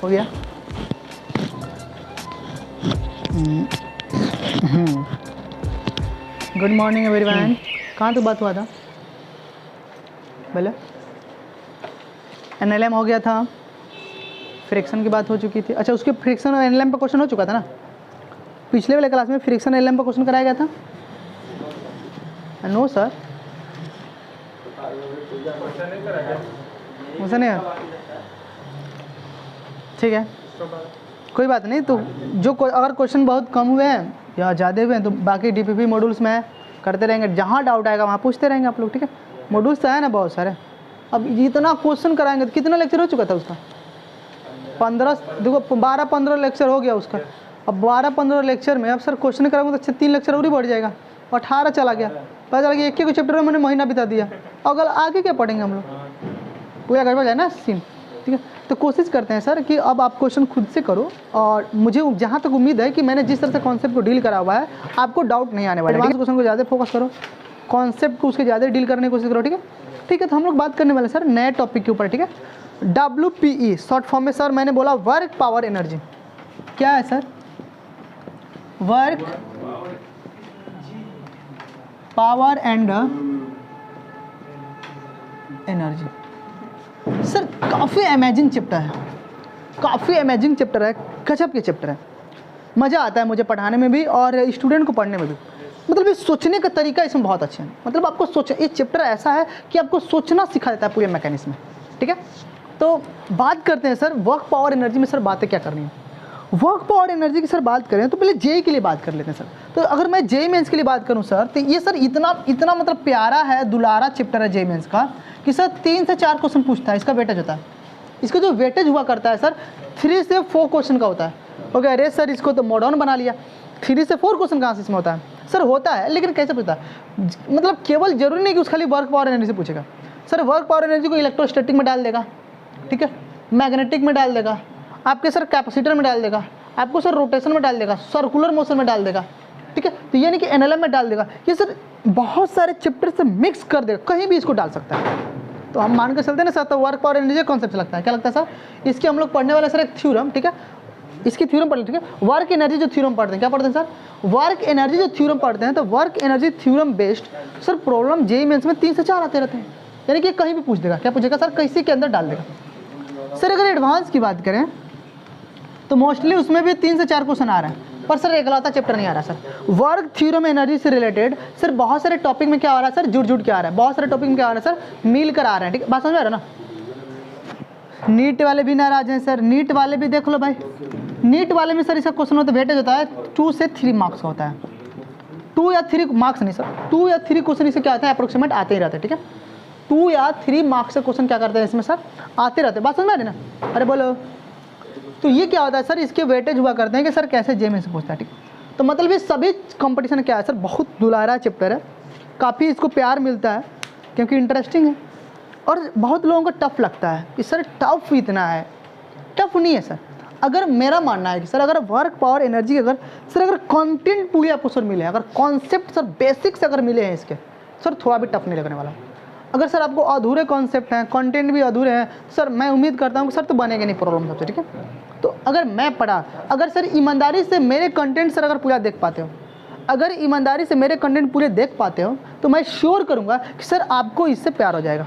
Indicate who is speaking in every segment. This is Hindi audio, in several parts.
Speaker 1: हो गया। Good morning everyone. कहाँ तो बात हुआ था? बोले एनएलएम हो गया था, फ्रिक्शन की बात हो चुकी थी। अच्छा, उसके फ्रिक्शन और एनएलएम पर क्वेश्चन हो चुका था ना पिछले वाले क्लास में? फ्रिक्शन एनएलएम पर क्वेश्चन कराया गया था? नो सर, मुझसे नहीं। ठीक है, कोई बात नहीं। तो जो अगर क्वेश्चन बहुत कम हुए हैं या ज़्यादा हुए हैं तो बाकी डीपीपी मॉड्यूल्स में करते रहेंगे। जहाँ डाउट आएगा वहाँ पूछते रहेंगे आप लोग, ठीक है? मॉड्यूल्स तो है ना बहुत सारे। अब इतना क्वेश्चन कराएंगे तो कितना लेक्चर हो चुका था उसका? 15, देखो 12-15 लेक्चर हो गया उसका। अब 12-15 लेक्चर में अब सर क्वेश्चन कराऊंगा तो 3 लेक्चर और ही बढ़ जाएगा। 18 चला गया, पता चला कि एक ही चैप्टर में मैंने महीना बिता दिया। अगर आगे क्या पढ़ेंगे हम लोग? पूरा गड़बड़ है ना सीन, ठीक है? तो कोशिश करते हैं सर कि अब आप क्वेश्चन खुद से करो, और मुझे जहाँ तक उम्मीद है कि मैंने जिस तरह से कॉन्सेप्ट को डील करा हुआ है आपको डाउट नहीं आने वाला है। क्वेश्चन को ज़्यादा फोकस करो, कॉन्सेप्ट को उसके ज़्यादा डील करने की कोशिश करो, ठीक है? ठीक है, तो हम लोग बात करने वाले सर नए टॉपिक के ऊपर, ठीक है? WPE शॉर्ट फॉर्म में सर मैंने बोला वर्क पावर एनर्जी। क्या है sir? Work power and energy. Sir काफ़ी अमेजिंग चैप्टर है, काफ़ी अमेजिंग चैप्टर है, गजब के चैप्टर है। मज़ा आता है मुझे पढ़ाने में भी और स्टूडेंट को पढ़ने में भी। मतलब ये सोचने का तरीका इसमें बहुत अच्छा है। मतलब आपको सोच, ये चैप्टर ऐसा है कि आपको सोचना सिखा देता है पूरे मैकेनिज्म में, ठीक है? तो बात करते हैं सर वर्क पावर एनर्जी में। सर बातें क्या करनी है वर्क पावर एनर्जी की? सर बात करें तो पहले जेई के लिए बात कर लेते हैं सर। तो अगर मैं जेई मेंस के लिए बात करूं सर, तो ये सर इतना मतलब प्यारा है, दुलारा चैप्टर है जेई मेंस का कि सर 3 से 4 क्वेश्चन पूछता है। इसका वेटेज होता है, इसका जो वेटेज हुआ करता है सर 3 से 4 क्वेश्चन का होता है। ओके, अरे सर इसको तो मॉडर्न बना लिया, 3 से 4 क्वेश्चन कहाँ से इसमें होता है? सर होता है, लेकिन कैसे पूछता है? मतलब केवल जरूरी नहीं कि उस खाली वर्क पावर एनर्जी से पूछेगा। सर वर्क पावर एनर्जी को इलेक्ट्रोस्टैटिक में डाल देगा, ठीक है, मैग्नेटिक में डाल देगा, आपके सर कैपेसिटर में डाल देगा, आपको सर रोटेशन में डाल देगा, सर्कुलर मोशन में डाल देगा, ठीक है? तो ये नहीं कि एनएलएम में डाल देगा, ये सर बहुत सारे चैप्टर से मिक्स कर देगा, कहीं भी इसको डाल सकता है। तो हम मान के चलते हैं ना सर, तो वर्क पावर एनर्जी कॉन्सेप्ट लगता है। क्या लगता है सर? इसके हम लोग पढ़ने वाले सर एक थ्योरम, ठीक है? इसकी थ्योरम पढ़ लेते हैं, ठीक है? वर्क एनर्जी जो थ्योरम पढ़ते हैं, क्या पढ़ते हैं सर? वर्क एनर्जी जो थ्योरम पढ़ते हैं, तो work energy theorem based sir problem JEE mains में 3 से 4 आते रहते हैं। यानी कि कहीं भी पूछ देगा। क्या पूछेगा सर? किसी के अंदर डाल देगा। सर अगर एडवांस की बात करें तो मोस्टली उसमें भी 3 से 4 क्वेश्चन आ रहे हैं, पर सर एकलौता चैप्टर नहीं आ रहा सर। वर्क थ्योरम एनर्जी से रिलेटेड सर बहुत सारे टॉपिक में क्या आ रहा है सर? जुड़ के आ रहा है। बहुत सारे टॉपिक में क्या आ रहा है सर? मिल कर आ रहे हैं, ठीक है? बात समझ आ रहा है ना? नीट वाले भी नाराज हैं सर, नीट वाले भी देख लो भाई। नीट वाले में सर इसका क्वेश्चन होता है, वेटेज होता है 2 से 3 मार्क्स होता है। 2 या 3 मार्क्स नहीं सर, 2 या 3 क्वेश्चन इसे क्या आता है? अप्रोक्सीमेट आते ही रहते हैं, ठीक है? 2 या 3 मार्क्स से क्वेश्चन क्या करते हैं इसमें सर? आते रहते हैं। बात समझ में आ रही ना? अरे बोलो। तो ये क्या होता है सर? इसके वेटेज हुआ करते हैं कि सर कैसे जेईई में से पूछता है, ठीक? तो मतलब ये सभी कंपटीशन क्या है सर? बहुत दुलारा चैप्टर है, काफ़ी इसको प्यार मिलता है क्योंकि इंटरेस्टिंग है, और बहुत लोगों को टफ लगता है कि सर टफ इतना है। टफ नहीं है सर। अगर मेरा मानना है कि सर अगर वर्क पावर एनर्जी अगर कंटेंट पूरी आपको सर मिले, अगर कॉन्सेप्ट सर बेसिक्स अगर मिले हैं इसके, सर थोड़ा भी टफ नहीं लगने वाला। अगर सर आपको अधूरे कॉन्सेप्ट हैं, कंटेंट भी अधूरे हैं, सर मैं उम्मीद करता हूँ कि सर तो बनेगा नहीं प्रॉब्लम सबसे, ठीक है? तो अगर मैं पढ़ा, अगर सर ईमानदारी से मेरे कंटेंट सर अगर पूरा देख पाते हो, अगर ईमानदारी से मेरे कंटेंट पूरे देख पाते हो, तो मैं श्योर करूँगा कि सर आपको इससे प्यार हो जाएगा।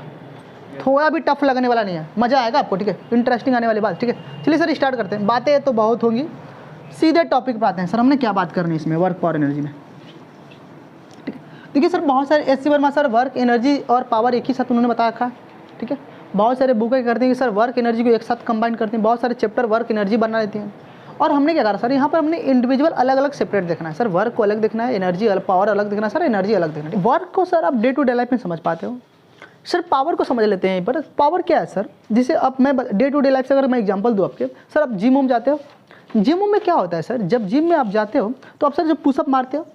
Speaker 1: थोड़ा भी टफ लगने वाला नहीं है, मज़ा आएगा आपको, ठीक है? इंटरेस्टिंग आने वाली बात, ठीक है? चलिए सर स्टार्ट करते हैं। बातें तो बहुत होंगी, सीधे टॉपिक पर आते हैं। सर हमने क्या बात करनी है इसमें वर्क पावर एनर्जी में, ठीक है? देखिए सर बहुत सारे S C Verma sir work energy और पावर एक ही साथ उन्होंने बता रखा है, ठीक है? बहुत सारे बुकें करते हैं कि सर वर्क एनर्जी को एक साथ कंबाइन करते हैं, बहुत सारे चैप्टर वर्क एनर्जी बना लेते हैं। और हमने क्या करा सर, यहाँ पर हमने इंडिविजुअल अलग अलग सेपरेट देखना है सर। वर्क को अलग देखना है, एनर्जी पावर अलग देखना है सर, एनर्जी अलग देखना है। वर्क को सर आप डे टू डे लाइफ में समझ पाते हो। सर पावर को समझ लेते हैं यहीं पर। पावर क्या है सर? जिसे अब मैं डे टू डे लाइफ से अगर मैं एग्जांपल दूँ आपके, सर आप जिम में जाते हो, जिम में क्या होता है सर? जब जिम में आप जाते हो तो आप सर जब पुशअप मारते हो,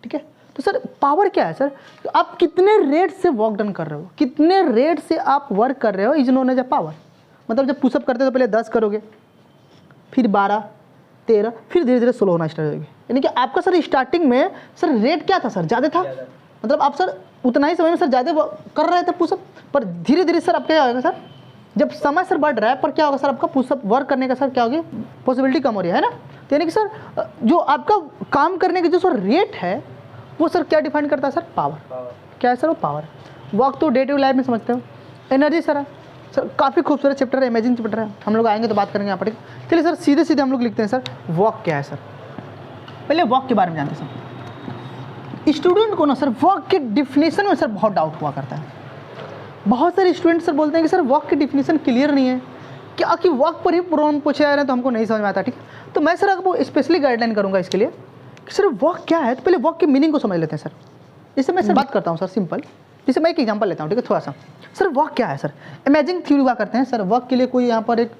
Speaker 1: ठीक है? तो सर पावर क्या है सर? तो आप कितने रेट से वर्क डन कर रहे हो, कितने रेट से आप वर्क कर रहे हो, is known as a power. मतलब जब पुशअप करते हो तो पहले 10 करोगे, फिर 12, 13, फिर धीरे धीरे स्लो होना स्टार्ट होगी। यानी कि आपका सर स्टार्टिंग में सर रेट क्या था सर? ज़्यादा था। मतलब आप सर उतना ही समय में सर ज़्यादा कर रहे थे पुशअप, पर धीरे धीरे सर आप क्या होगा सर? जब समय सर बढ़ रहा है पर क्या होगा सर, आपका पुशअप वर्क करने का सर क्या होगी, पॉसिबिलिटी कम हो रही है ना। तो यानी कि सर जो आपका काम करने की जो सर रेट है वो सर क्या डिफाइन करता है सर, पावर। क्या है सर, वो पावर। वर्क तो डे टू लाइफ में समझते हो। एनर्जी सर काफ़ी खूबसूरत चैप्टर है, अमेजिंग चैप्टर है, हम लोग आएंगे तो बात करेंगे यहाँ पर। चलिए सर सीधे सीधे हम लोग लिखते हैं सर वर्क क्या है सर। पहले वर्क के बारे में जानते हैं सर। स्टूडेंट को ना सर वर्क के डिफिनेशन में सर बहुत डाउट हुआ करता है। बहुत सारे स्टूडेंट सर बोलते हैं कि सर वर्क की डिफिनेशन क्लियर नहीं है, क्या कि वर्क पर ही प्रॉब्लम पूछे जा रहे हैं तो हमको नहीं समझ में आता। ठीक है, तो मैं सर आपको स्पेशली गाइडलाइन करूँगा इसके लिए कि सर वर्क क्या है। तो पहले वर्क के मीनिंग को समझ लेते हैं सर। इससे मैं सर बात करता हूँ सर सिंपल, जैसे मैं एक एग्जांपल लेता हूँ, ठीक है, थोड़ा सा। सर वर्क क्या है सर, इमेजिंग थ्योरी हुआ करते हैं सर। वर्क के लिए कोई यहाँ पर एक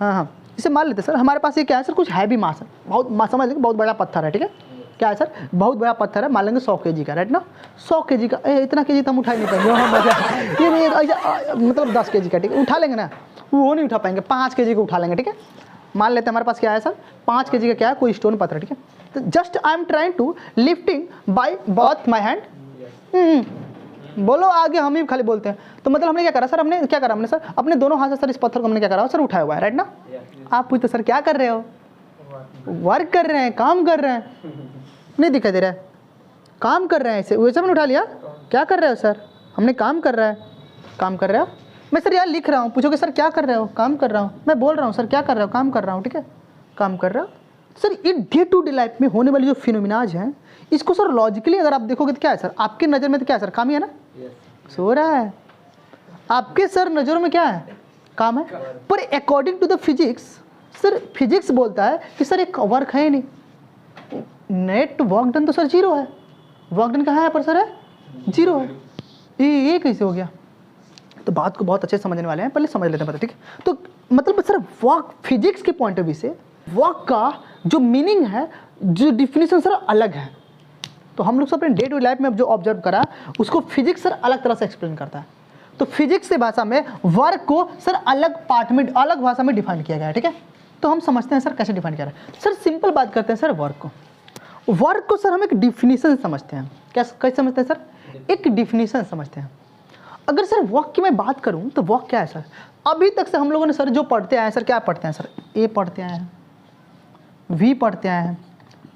Speaker 1: हाँ इसे मान लेते हैं सर, हमारे पास ये क्या है सर, कुछ हैवी मास है, बहुत समझ लेंगे, बहुत बड़ा पत्थर है। ठीक है, क्या है सर, बहुत बड़ा पत्थर है, मान लेंगे 100 kg का, राइट ना। 100 kg का, इतना kg तो हम उठा नहीं पाएंगे, ये नहीं ऐसा मतलब 10 kg का, ठीक है, उठा लेंगे ना, वो नहीं उठा पाएंगे। 5 kg का उठा लेंगे। ठीक है, मान लेते हैं हमारे पास क्या है सर, 5 kg का क्या है, कोई स्टोन पत्थर। ठीक है, तो just I am trying to lifting by both my hand. बोलो आगे, हम ही खाली बोलते हैं। तो मतलब हमने क्या करा सर, हमने क्या करा, हमने सर अपने दोनों हाथ से सर इस पत्थर को हमने क्या करा सर, उठाया हुआ है, राइट ना। आप पूछते सर क्या कर रहे हो, वर्क कर रहे हैं, काम कर रहे हैं, नहीं दिखाई दे रहा है, काम कर रहे हैं, ऐसे वैसे मैंने उठा लिया। क्या कर रहे हो सर, हमने काम कर रहा है, काम कर रहे हो। मैं सर यार लिख रहा हूँ, पूछोगे सर क्या कर रहे हो, काम कर रहा हूँ। मैं बोल रहा हूँ सर क्या कर रहे हो, काम कर रहा हूँ। ठीक है, काम कर रहा हूँ सर। ये डे टू डे लाइफ में होने वाली जो फिनोमिनाज हैं, इसको सर लॉजिकली अगर आप देखोगे तो क्या है सर, आपकी नज़र में तो क्या है सर, काम ही है ना, सो रहा है। आपके सर नज़रों में क्या है, काम है। पर according to the physics sir, physics बोलता है कि सर एक वर्क है ही नहीं, नेट वर्क डन तो सर 0 है। वर्क डन कहाँ है पर सर, है 0 है। ये कैसे हो गया। तो बात को बहुत अच्छे से समझने वाले हैं, पहले समझ लेते हैं, पता ठीक है। तो मतलब सर वर्क फिजिक्स के पॉइंट ऑफ व्यू से वर्क का जो मीनिंग है, जो डिफिनेशन सर अलग है। तो हम लोग सब अपने डे टू लाइफ में जो ऑब्जर्व करा उसको फिजिक्स सर अलग तरह से एक्सप्लेन करता है। तो फिजिक्स से भाषा में वर्क को सर अलग पार्ट में, अलग भाषा में डिफाइन किया गया है। ठीक है, तो हम समझते हैं सर कैसे डिफाइन किया है। सर सिंपल बात करते हैं सर, वर्क को सर हम एक डिफिनीशन समझते हैं। कैसे समझते हैं सर, एक डिफिनीशन समझते हैं। अगर सर वर्क की मैं बात करूं तो वर्क क्या है सर, अभी तक से हम लोगों ने सर जो पढ़ते आए हैं सर, क्या पढ़ते हैं सर, ए पढ़ते आए हैं, वी पढ़ते आए हैं,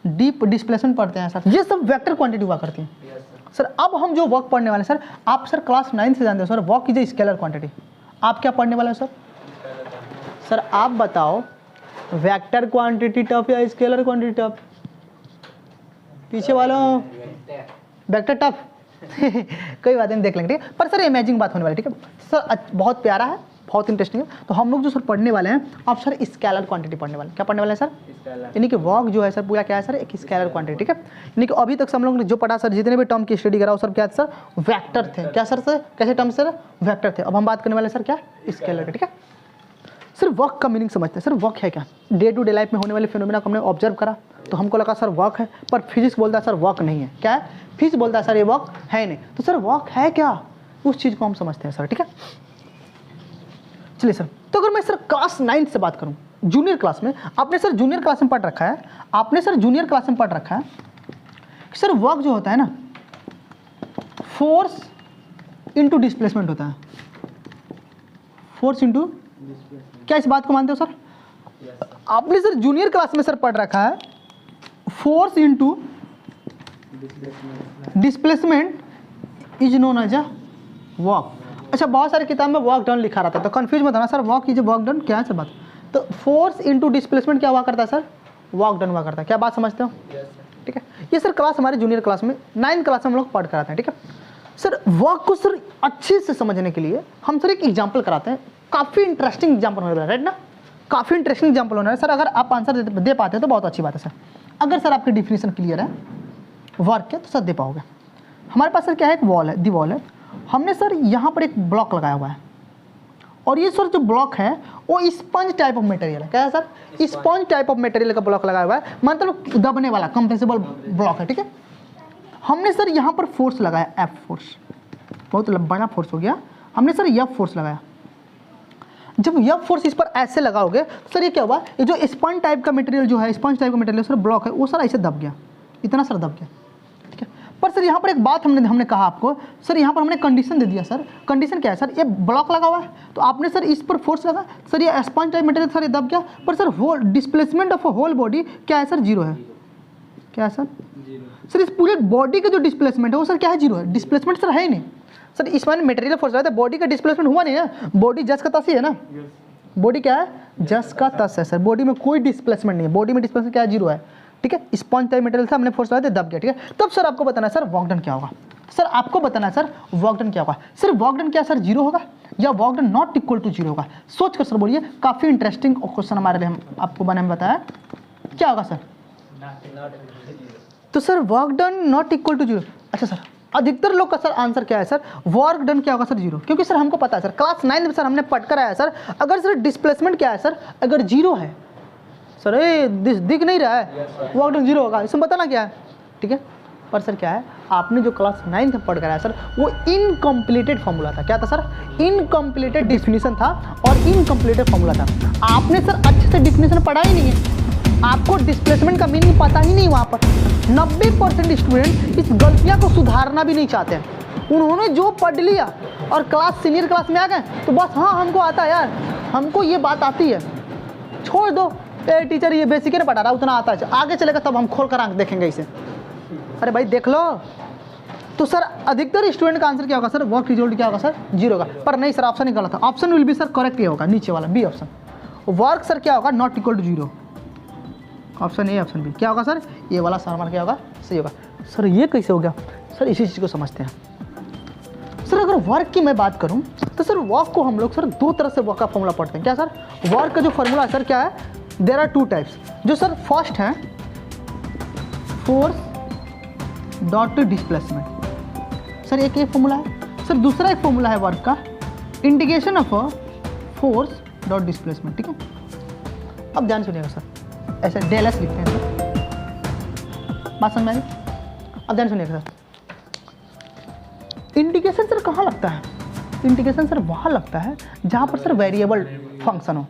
Speaker 1: डीप डिस्प्लेसमेंट पढ़ते हैं सर, ये सब वेक्टर क्वांटिटी हुआ करती है सर। अब हम जो वर्क पढ़ने वाले हैं सर, आप सर क्लास 9 से जानते हो sir, work is a scalar quantity. आप क्या पढ़ने वाले हो सर, सर आप बताओ वेक्टर क्वांटिटी टफ या स्केलर क्वांटिटी टफ, पीछे वालों वेक्टर टफ कोई बात नहीं, देख लेंगे। ठीक है, पर सर इमेजिंग बात होने वाली। ठीक है सर, बहुत प्यारा है, बहुत इंटरेस्टिंग है। तो हम लोग जो सर पढ़ने वाले हैं, आप सर स्केलर क्वांटिटी पढ़ने वाले हैं। क्या पढ़ने वाले हैं सर, यानी कि वर्क जो है सर पूरा क्या है सर, एक स्केलर क्वांटिटी। ठीक है, यानी कि अभी तक हम लोग ने जो पढ़ा सर, जितने भी टर्म की स्टडी करा सर क्या सर, वेक्टर थे। क्या सर, कैसे टर्म सर, वेक्टर थे। अब हम बात करने वाले सर क्या, स्केलर। ठीक है सर, वर्क का मीनिंग समझते हैं सर, वर्क है क्या, डे टू डे लाइफ में होने वाले फिनोमेना को हमने ऑब्जर्व करा तो हमको लगा सर वर्क है, पर फिजिक्स बोलता है सर वर्क नहीं है। क्या है, फिजिक्स बोलता है सर ये वर्क है नहीं। तो सर वर्क है क्या, उस चीज़ को हम समझते हैं सर। ठीक है, चलिए सर, तो अगर मैं सर क्लास 9 से बात करूं, जूनियर क्लास में, आपने सर जूनियर क्लास में पढ़ रखा है, आपने सर जूनियर क्लास में पढ़ रखा है कि सर वर्क जो होता है ना, फोर्स इनटू डिस्प्लेसमेंट होता है। फोर्स इनटू, क्या इस बात को मानते हो सर, आपने सर जूनियर क्लास में सर पढ़ रखा है force into displacement is known as a work. अच्छा, बहुत सारी किताब में वर्क डन लिखा रहता है, तो कंफ्यूज मत होना sir, work is work done क्या है सर बात। तो फोर्स इनटू डिस्प्लेसमेंट क्या हुआ करता है सर, वर्क डन हुआ करता है। क्या बात समझते हो, ठीक है। ये सर क्लास हमारे जूनियर क्लास में 9th क्लास में हम लोग पढ़ कराते हैं। ठीक है सर, वर्क को सर अच्छे से समझने के लिए हम सर एक एग्जाम्पल कराते हैं, काफ़ी इंटरेस्टिंग एग्जाम्पल होने वाला है, राइट ना, काफ़ी इंटरेस्टिंग एग्जाम्पल होना है सर। अगर आप आंसर दे पाते हैं तो बहुत अच्छी बात है सर। अगर सर आपकी डिफिनीशन क्लियर है वर्क के तो सर दे पाओगे। हमारे पास सर क्या है, एक वॉल है, दी वॉल है। हमने सर यहाँ पर एक ब्लॉक लगाया हुआ है और ये सर जो ब्लॉक है वो स्पंज टाइप ऑफ मटेरियल है। क्या है sir, sponge type of material का ब्लॉक लगाया हुआ है, मतलब दबने वाला कंप्रेसिबल ब्लॉक है। ठीक है, हमने सर यहाँ पर फोर्स लगाया, एफ फोर्स, बहुत बड़ा फोर्स हो गया। हमने सर एफ फोर्स लगाया। जब एफ फोर्स इस पर ऐसे लगाओगे तो सर ये क्या हुआ, ये जो स्पंज टाइप का मटेरियल जो है, स्पंज टाइप का मटेरियल सर ब्लॉक है, वो सर ऐसे दब गया, इतना सर दब गया। ठीक है, पर सर यहाँ पर एक बात हमने कहा आपको, सर यहाँ पर हमने कंडीशन दे दिया सर। कंडीशन क्या है सर, ये ब्लॉक लगा हुआ है तो आपने सर इस पर फोर्स लगा, सर ये स्पंज टाइप मटेरियल सर ये दब गया, पर sir whole displacement of whole body क्या है सर, जीरो है। क्या है सर, सर इस पूरे बॉडी का जो डिस्प्लेसमेंट है वो सर क्या है, जीरो है। डिस्प्लेसमेंट सर है ही नहीं सर, इसमें मटेरियल फोर्स लगा था, बॉडी का डिस्प्लेसमेंट हुआ नहीं है, बॉडी जस का तस ही है ना, बॉडी क्या है, जस का तस है सर, बॉडी में कोई डिस्प्लेसमेंट नहीं है, बॉडी में डिस्प्लेसमेंट क्या है, जीरो है। ठीक है, स्पंज टाइप मटेरियल था, हमने फोर्स लगाया दब गया। ठीक है, तब सर आपको बताना है सर वर्क डन क्या होगा, सर आपको बताना है सर वर्क डन क्या होगा। सर वर्क डन क्या सर, जीरो होगा या work done not equal to zero होगा, सोच कर सर बोलिए। काफ़ी इंटरेस्टिंग क्वेश्चन हमारे लिए हम आपको मैंने बताया, क्या होगा सर, तो sir work done not equal to zero. अच्छा सर, अधिकतर लोग का सर आंसर क्या है सर, वर्क डन क्या होगा सर, जीरो, क्योंकि सर हमको पता है सर क्लास 9 में सर हमने पढ़ कर आया सर, अगर सर डिस्प्लेसमेंट क्या है सर, अगर जीरो है सर, ये दिख नहीं रहा है, वर्क डन जीरो होगा, इसमें बताना क्या है। ठीक है, पर सर क्या है, आपने जो क्लास 9 में पढ़ कर आया सर वो इनकम्प्लीटेड फॉर्मूला था। क्या था सर, इनकम्प्लीटेड डिफिनीशन था और इनकम्प्लीटेड फॉर्मूला था। आपने सर अच्छे से डिफिनीशन पढ़ा ही नहीं है, आपको डिस्प्लेसमेंट का मीनिंग पता ही नहीं। वहाँ पर 90% स्टूडेंट इस गलतियाँ को सुधारना भी नहीं चाहते हैं, उन्होंने जो पढ़ लिया और क्लास सीनियर क्लास में आ गए तो बस हाँ हमको आता है यार, हमको ये बात आती है, छोड़ दो, ए टीचर ये बेसिक नहीं पढ़ा रहा, उतना आता है, आगे चलेगा तब हम खोल कर आंख देखेंगे इसे। अरे भाई देख लो, तो सर अधिकतर स्टूडेंट का आंसर क्या होगा सर, वर्क रिजल्ट क्या होगा सर, जीरो होगा। पर नहीं सर, ऑप्शन ही गलत है, option will be sir correct ये होगा, नीचे वाला बी ऑप्शन, वर्क सर क्या होगा, not equal to zero, option A option B क्या होगा सर, ये वाला सर हमारा क्या होगा, सही होगा। सर ये कैसे हो गया सर, इसी चीज़ को समझते हैं सर। अगर वर्क की मैं बात करूं तो सर वर्क को हम लोग सर दो तरह से वर्क का फॉर्मूला पढ़ते हैं। क्या सर, वर्क का जो फॉर्मूला है सर क्या है, देयर आर टू टाइप्स, जो सर फर्स्ट है फोर्स डॉट डिस्प्लेसमेंट, सर एक फॉर्मूला है सर, दूसरा एक फॉर्मूला है वर्क का integration of force dot displacement. ठीक है, अब ध्यान सुनिएगा सर, ऐसे डेल एस लिखते हैं सर, बात समझ में आई। अब ध्यान सुनिएगा सर, इंटीग्रेशन सर कहाँ लगता है, इंटीग्रेशन सर वहाँ लगता है जहाँ पर सर वेरिएबल फंक्शन हो।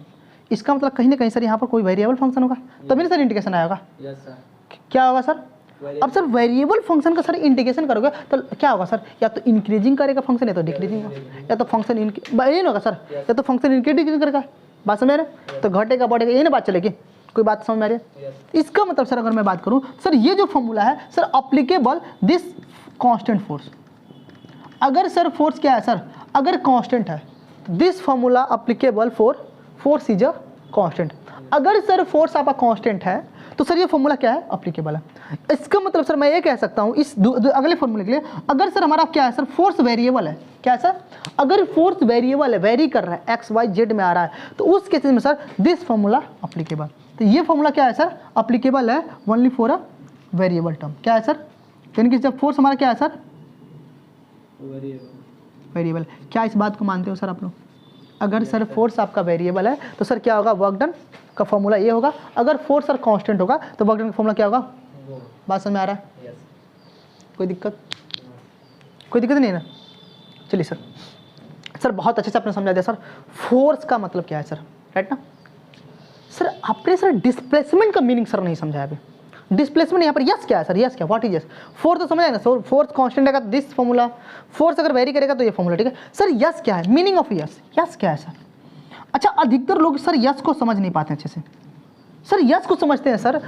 Speaker 1: इसका मतलब कहीं ना कहीं सर यहाँ पर कोई वेरिएबल फंक्शन होगा तभी ना सर इंटीग्रेशन आएगा। यस सर, क्या होगा सर, अब सर वेरिएबल फंक्शन का सर इंटीग्रेशन करोगे तो क्या होगा सर, या तो इंक्रीजिंग करेगा फंक्शन या तो डिक्रीजिंग, या तो फंक्शन ये होगा सर, या तो फंक्शन इंक्रीजिंग करेगा, बात समझ रहे, तो घटेगा बढ़ेगा, यही ना बात चलेगी, कोई बात समझ में आ रही है। इसका मतलब सर अगर मैं बात करूं सर, ये जो फॉर्मूला है sir applicable this constant force, अगर सर फोर्स क्या है सर, अगर कांस्टेंट है, this formula applicable for force is a constant. अगर सर फोर्स आपका कांस्टेंट है तो सर ये फॉर्मूला क्या है, अप्लीकेबल है। इसका मतलब सर मैं ये कह सकता हूँ इस अगले फॉर्मूले के लिए, अगर सर हमारा क्या है सर, फोर्स वेरिएबल है, क्या है सर, अगर फोर्स वेरिएबल है, वेरी कर रहा है, एक्स वाई जेड में आ रहा है, तो उस केसेस में सर दिस फॉर्मूला अप्लीकेबल। तो ये फॉर्मूला क्या है सर, अप्लीकेबल है only for a variable term. क्या है सर, यानी कि जब फोर्स हमारा क्या है सर, वेरिएबल। क्या इस बात को मानते हो सर आप लोग, अगर सर फोर्स आपका वेरिएबल है तो सर क्या होगा, वर्क डन का फॉर्मूला ये होगा, अगर फोर्स सर कांस्टेंट होगा तो वर्क डन का फॉर्मूला क्या होगा, बात समझ में आ रहा है, कोई दिक्कत, कोई दिक्कत नहीं है ना। चलिए सर, सर बहुत अच्छे से आपने समझा दिया सर, फोर्स का मतलब क्या है सर, राइट ना सर। आपने सर डिस्प्लेसमेंट का मीनिंग सर नहीं समझाया अभी, डिस्प्लेसमेंट यहाँ पर यस क्या है सर, यस क्या, व्हाट इज यस, फोर्स तो समझ आए ना सर, फोर्स कांस्टेंट रहेगा दिस फॉर्मूला, फोर्स अगर वेरी करेगा तो ये फॉर्मूला। ठीक है सर, यस क्या है, मीनिंग ऑफ यस, यस क्या है सर। अच्छा, अधिकतर लोग सर यस को समझ नहीं पाते अच्छे से, सर यस को समझते हैं सर,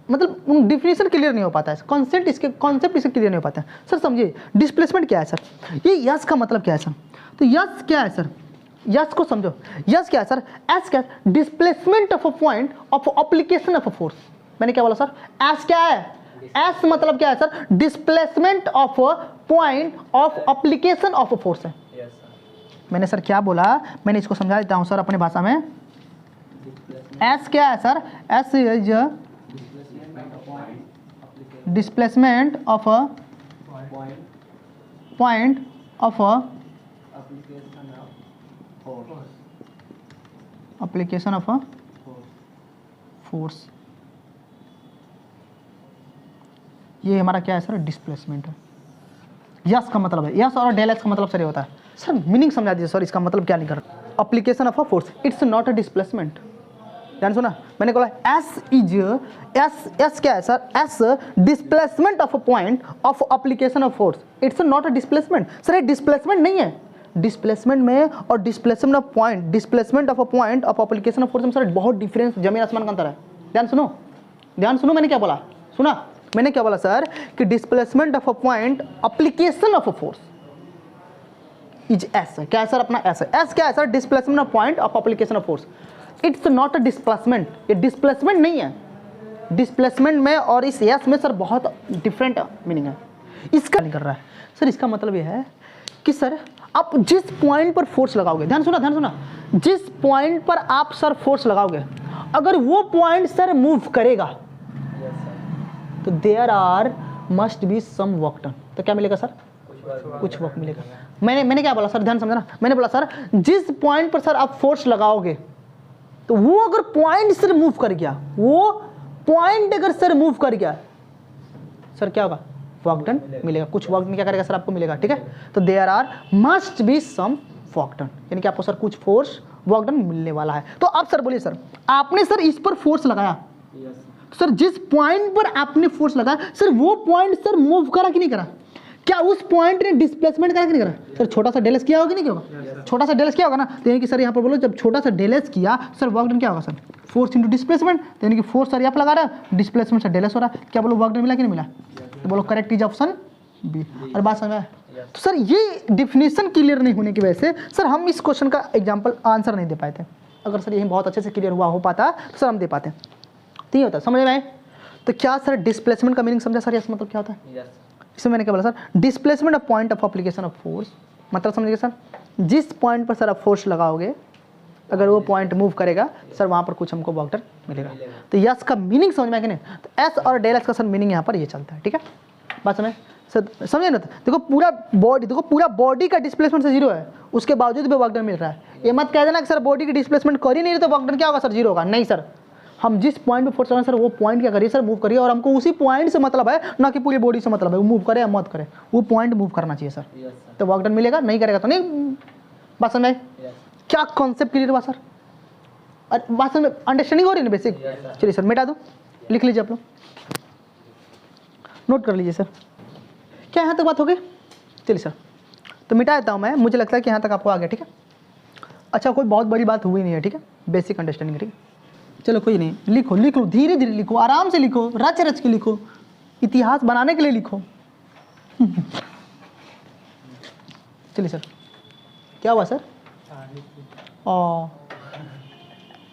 Speaker 1: मतलब डिफिनेशन क्लियर नहीं हो पाता है, कॉन्सेप्ट इसके क्लियर नहीं हो पाता है सर। समझिए डिस्प्लेसमेंट क्या है सर, ये यस का मतलब क्या है सर, तो यस क्या है सर, यस को समझो, यस क्या है सर, एस क्या है, displacement of a point of application of a force. मैंने क्या बोला सर, एस क्या है, एस मतलब क्या है sir, displacement of a point of application of a force है। मैंने सर क्या बोला, मैंने इसको समझा देता हूं सर अपनी भाषा में। एस क्या है sir, S is displacement of a point of a application of a force. ये हमारा क्या है सर, डिस्प्लेसमेंट है। यस का मतलब है, यस और डेल एक्स का मतलब सर ये होता है। सर मीनिंग समझा दीजिए सर, इसका मतलब क्या नहीं कर रहा, application of a force, it's not a displacement, ध्यान सुना, मैंने बोला एस इज एस क्या है sir, S displacement of a point of application of force, it's not a displacement. Sir ये डिस्प्लेसमेंट नहीं है, डिस्प्लेसमेंट में और displacement of point, displacement of a point of application of force में सर बहुत डिफरेंस, जमीन आसमान का अंतर है। ध्यान सुनो, ध्यान सुनो, मैंने क्या बोला, सुना मैंने क्या बोला सर कि displacement of a point application of a force is S, क्या है सर अपना एस है। एस क्या है sir, displacement of point of application of force, it's not a displacement, ये डिस्प्लेसमेंट नहीं है। डिस्प्लेसमेंट में और इस एस में सर बहुत डिफरेंट मीनिंग है। इसका नहीं कर रहा है सर, इसका मतलब यह है कि सर आप जिस पॉइंट पर फोर्स लगाओगे, ध्यान सुना, ध्यान सुना, जिस पॉइंट पर आप सर फोर्स लगाओगे अगर वो पॉइंट सर मूव करेगा तो there are must be some work done, तो क्या मिलेगा सर, कुछ वर्क मिलेगा। मैंने क्या बोला सर, ध्यान समझना, मैंने बोला सर जिस पॉइंट पर सर आप फोर्स लगाओगे तो वो अगर पॉइंट सर मूव कर गया, वो पॉइंट अगर सर मूव कर गया सर क्या होगा, वर्क डन मिलेगा, कुछ वर्क क्या करेगा सर आपको मिलेगा, ठीक है। तो there are must be some work done, यानी कि आपको सर कुछ फोर्स वर्क डन मिलने वाला है। तो आप सर बोलिए सर, आपने सर इस पर फोर्स लगाया, सर जिस पॉइंट पर आपने फोर्स लगाया सर वो पॉइंट सर मूव करा कि नहीं करा, क्या उस पॉइंट ने डिस्प्लेसमेंट करा कि नहीं करा, सर छोटा सा डेलेस किया होगा कि नहीं किया होगा, छोटा सा डेलेस किया होगा ना, तो यानी कि सर यहाँ पर बोलो जब छोटा सा डेलेस किया सर वर्क डन क्या होगा सर, फोर्स इंटू डिस्प्लेसमेंट, तो यानी कि फोर्स सर यहाँ पर लगा रहा है, डिस्प्लेसमेंट सर डेलेस हो रहा है, क्या बोलो वर्क डन मिला कि नहीं मिला, तो बोलो करेक्ट इज ऑप्शन बी। और बात समझ में, तो सर ये डिफिनेशन क्लियर नहीं होने की वजह से सर हम इस क्वेश्चन का एग्जाम्पल आंसर नहीं दे पाए थे। अगर सर यही बहुत अच्छे से क्लियर हुआ हो पाता तो सर हम दे पाते, तो ये होता है, समझ में आए। तो क्या सर डिस्प्लेसमेंट का मीनिंग समझा सर, यस मतलब क्या होता है, इसमें मैंने क्या बोला sir, displacement of point of application of force, मतलब समझिए सर जिस पॉइंट पर सर आप फोर्स लगाओगे अगर वो पॉइंट मूव करेगा सर वहाँ पर कुछ हमको वर्क डन मिलेगा। तो यस का मीनिंग समझ में आया कि नहीं, तो एस और डेल एस का सर मीनिंग यहाँ पर ये चलता है, ठीक है, बात समझ सर, समझे ना। देखो पूरा बॉडी, देखो पूरा बॉडी का डिस्प्लेसमेंट से जीरो है, उसके बावजूद भी वर्क डन मिल रहा है। ये मत कह देना कि सर बॉडी की डिस्प्लेसमेंट कर ही नहीं रही तो वर्क डन क्या होगा सर, जीरो होगा, नहीं सर, हम जिस पॉइंट पे फोर्स लगाएं सर वो पॉइंट क्या करिए सर, मूव करिए, और हमको उसी पॉइंट से मतलब है, ना कि पूरी बॉडी से मतलब है, वो मूव करे या मत करे, वो पॉइंट मूव करना चाहिए सर, तो वर्क डन मिलेगा, नहीं करेगा तो नहीं। बात समझ में, क्या कॉन्सेप्ट क्लियर हुआ सर, बात समझ में, अंडरस्टैंडिंग हो रही है ना बेसिक। चलिए सर मिटा दो, लिख लीजिए आप लोग, नोट कर लीजिए सर, क्या यहाँ तक बात हो गई। चलिए सर तो मिटा देता हूँ मैं, मुझे लगता है कि यहाँ तक आपको आ गया, ठीक है। अच्छा कोई बहुत बड़ी बात हुई नहीं है, ठीक है, बेसिक अंडरस्टैंडिंग, ठीक है। चलो कोई नहीं, लिखो लिख लो, धीरे धीरे लिखो, आराम से लिखो, रच रच के लिखो, इतिहास बनाने के लिए लिखो। चलिए सर क्या हुआ सर,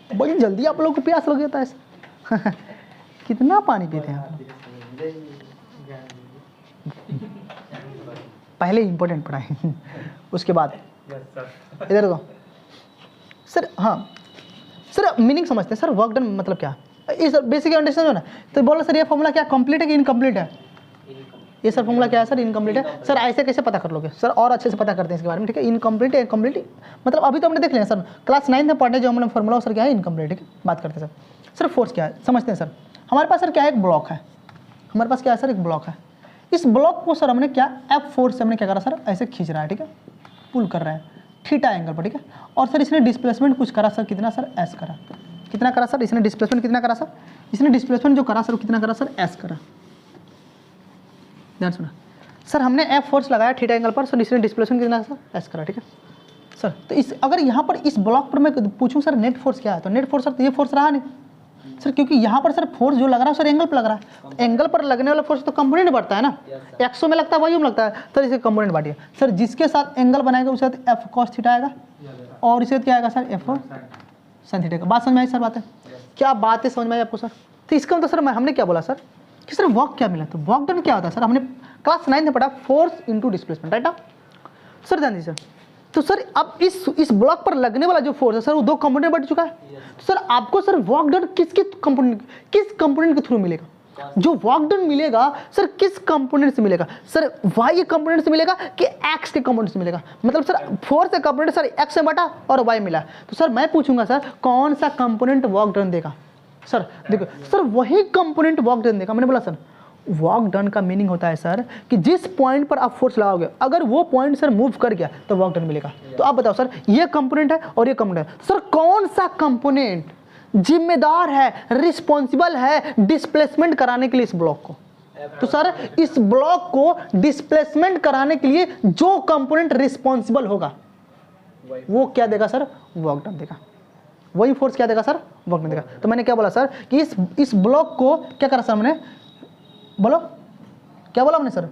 Speaker 1: बड़ी जल्दी आप लोगों को प्यास लग जाता है सर। कितना पानी पीते हैं आप, पहले इंपॉर्टेंट पढ़ाई उसके बाद इधर दो सर। हाँ सर मीनिंग समझते हैं सर, वर्क डन मतलब क्या, ये सर बेसिक अंडरस्टैंड हो ना। तो बोलो सर ये फॉर्मूला क्या कंप्लीट है कि इनकम्प्लीट है, ये सर फॉर्मूला क्या है सर, इनकम्प्लीट है। सर ऐसे कैसे पता कर लोगे सर, और अच्छे से पता करते हैं इसके बारे में, ठीक है। इनकम्प्लीट है, कंप्लीट मतलब अभी तो हमने देख लिया सर, क्लास 9 में पढ़ने जो हमने फॉर्मूला सर क्या है, इनकम्प्लीट, ठीक है। बात करते हैं सर फोर्स क्या है, समझते हैं सर। हमारे पास सर क्या है, एक ब्लॉक है, हमारे पास क्या है सर, एक ब्लॉक है। इस ब्लॉक को सर हमने क्या एफ फोर्स से हमने क्या करा सर, ऐसे खींच रहा है, ठीक है, पुल कर रहा है थीटा एंगल पर, ठीक है। और सर इसने डिस्प्लेसमेंट कुछ करा सर, कितना सर, एस करा, कितना करा सर, इसने डिस्प्लेसमेंट कितना करा सर, इसने डिस्प्लेसमेंट जो करा सर कितना करा सर, एस करा। ध्यान सुना सर, हमने एफ फोर्स लगाया थीटा एंगल पर, सर इसने डिस्प्लेसमेंट कितना सर, एस करा, ठीक है सर। तो इस अगर यहाँ पर इस ब्लॉक पर मैं पूछूं सर नेट फोर्स क्या है, तो नेट फोर्स सर तो ये फोर्स रहा नहीं सर, क्योंकि यहाँ पर सर फोर्स जो लग रहा है सर एंगल पर लग रहा है, एंगल पर लगने वाला फोर्स तो कंपोनेंट बढ़ता है ना, एक्सो में लगता है वायु में लगता है, सर इसे कंपोनेंट बांटिए सर, जिसके साथ एंगल बनाएगा उसके साथ एफ कॉस थीटा आएगा, और इसे क्या आएगा सर, एफ साइन थीटा का। बात समझ में आई सर, बात है क्या, बात है समझ में आई आपको सर। तो इसका मतलब सर हमने क्या बोला सर कि सर वर्क क्या मिला, तो वर्क डन क्या होता है सर, हमने क्लास 9 में पढ़ा, फोर्स इंटू डिस्प्लेसमेंट, राइट ना सर। ध्यान दीजिए सर, तो सर अब इस ब्लॉक पर लगने वाला जो फोर्स है सर वो दो कंपोनेंट बढ़ चुका है, तो सर आपको सर वर्क डन किस कंपोनेंट के थ्रू मिलेगा, जो वर्क डन मिलेगा सर किस कंपोनेंट से मिलेगा सर, वाई कंपोनेंट से मिलेगा कि एक्स के कंपोनेंट से मिलेगा, मतलब सर फोर्स का कंपोनेंट सर एक्स से बटा और वाई मिला, तो सर मैं पूछूंगा सर कौन सा कंपोनेंट वर्क डन देगा सर, देखो सर वही कंपोनेंट वर्क डन देगा। मैंने बोला सर वर्क डन का मीनिंग होता है सर कि जिस पॉइंट पर आप फोर्स लगाओगे अगर वो पॉइंट सर मूव कर गया तो वर्क डन मिलेगा। तो आप बताओ सर ये कंपोनेंट है और ये कंपोनेंट है, सर कौन सा कंपोनेंट जिम्मेदार है, रिस्पॉन्सिबल है डिस्प्लेसमेंट कराने के लिए इस ब्लॉक को। तो सर इस ब्लॉक को डिस्प्लेसमेंट कराने के लिए जो कंपोनेंट रिस्पॉन्सिबल होगा वो क्या देगा सर, वर्क डन देगा। वही फोर्स क्या देगा सर, वर्क डन देगा। तो मैंने क्या बोला सर कि इस ब्लॉक को क्या करा सर मैंने, बोलो क्या बोला हमने सर,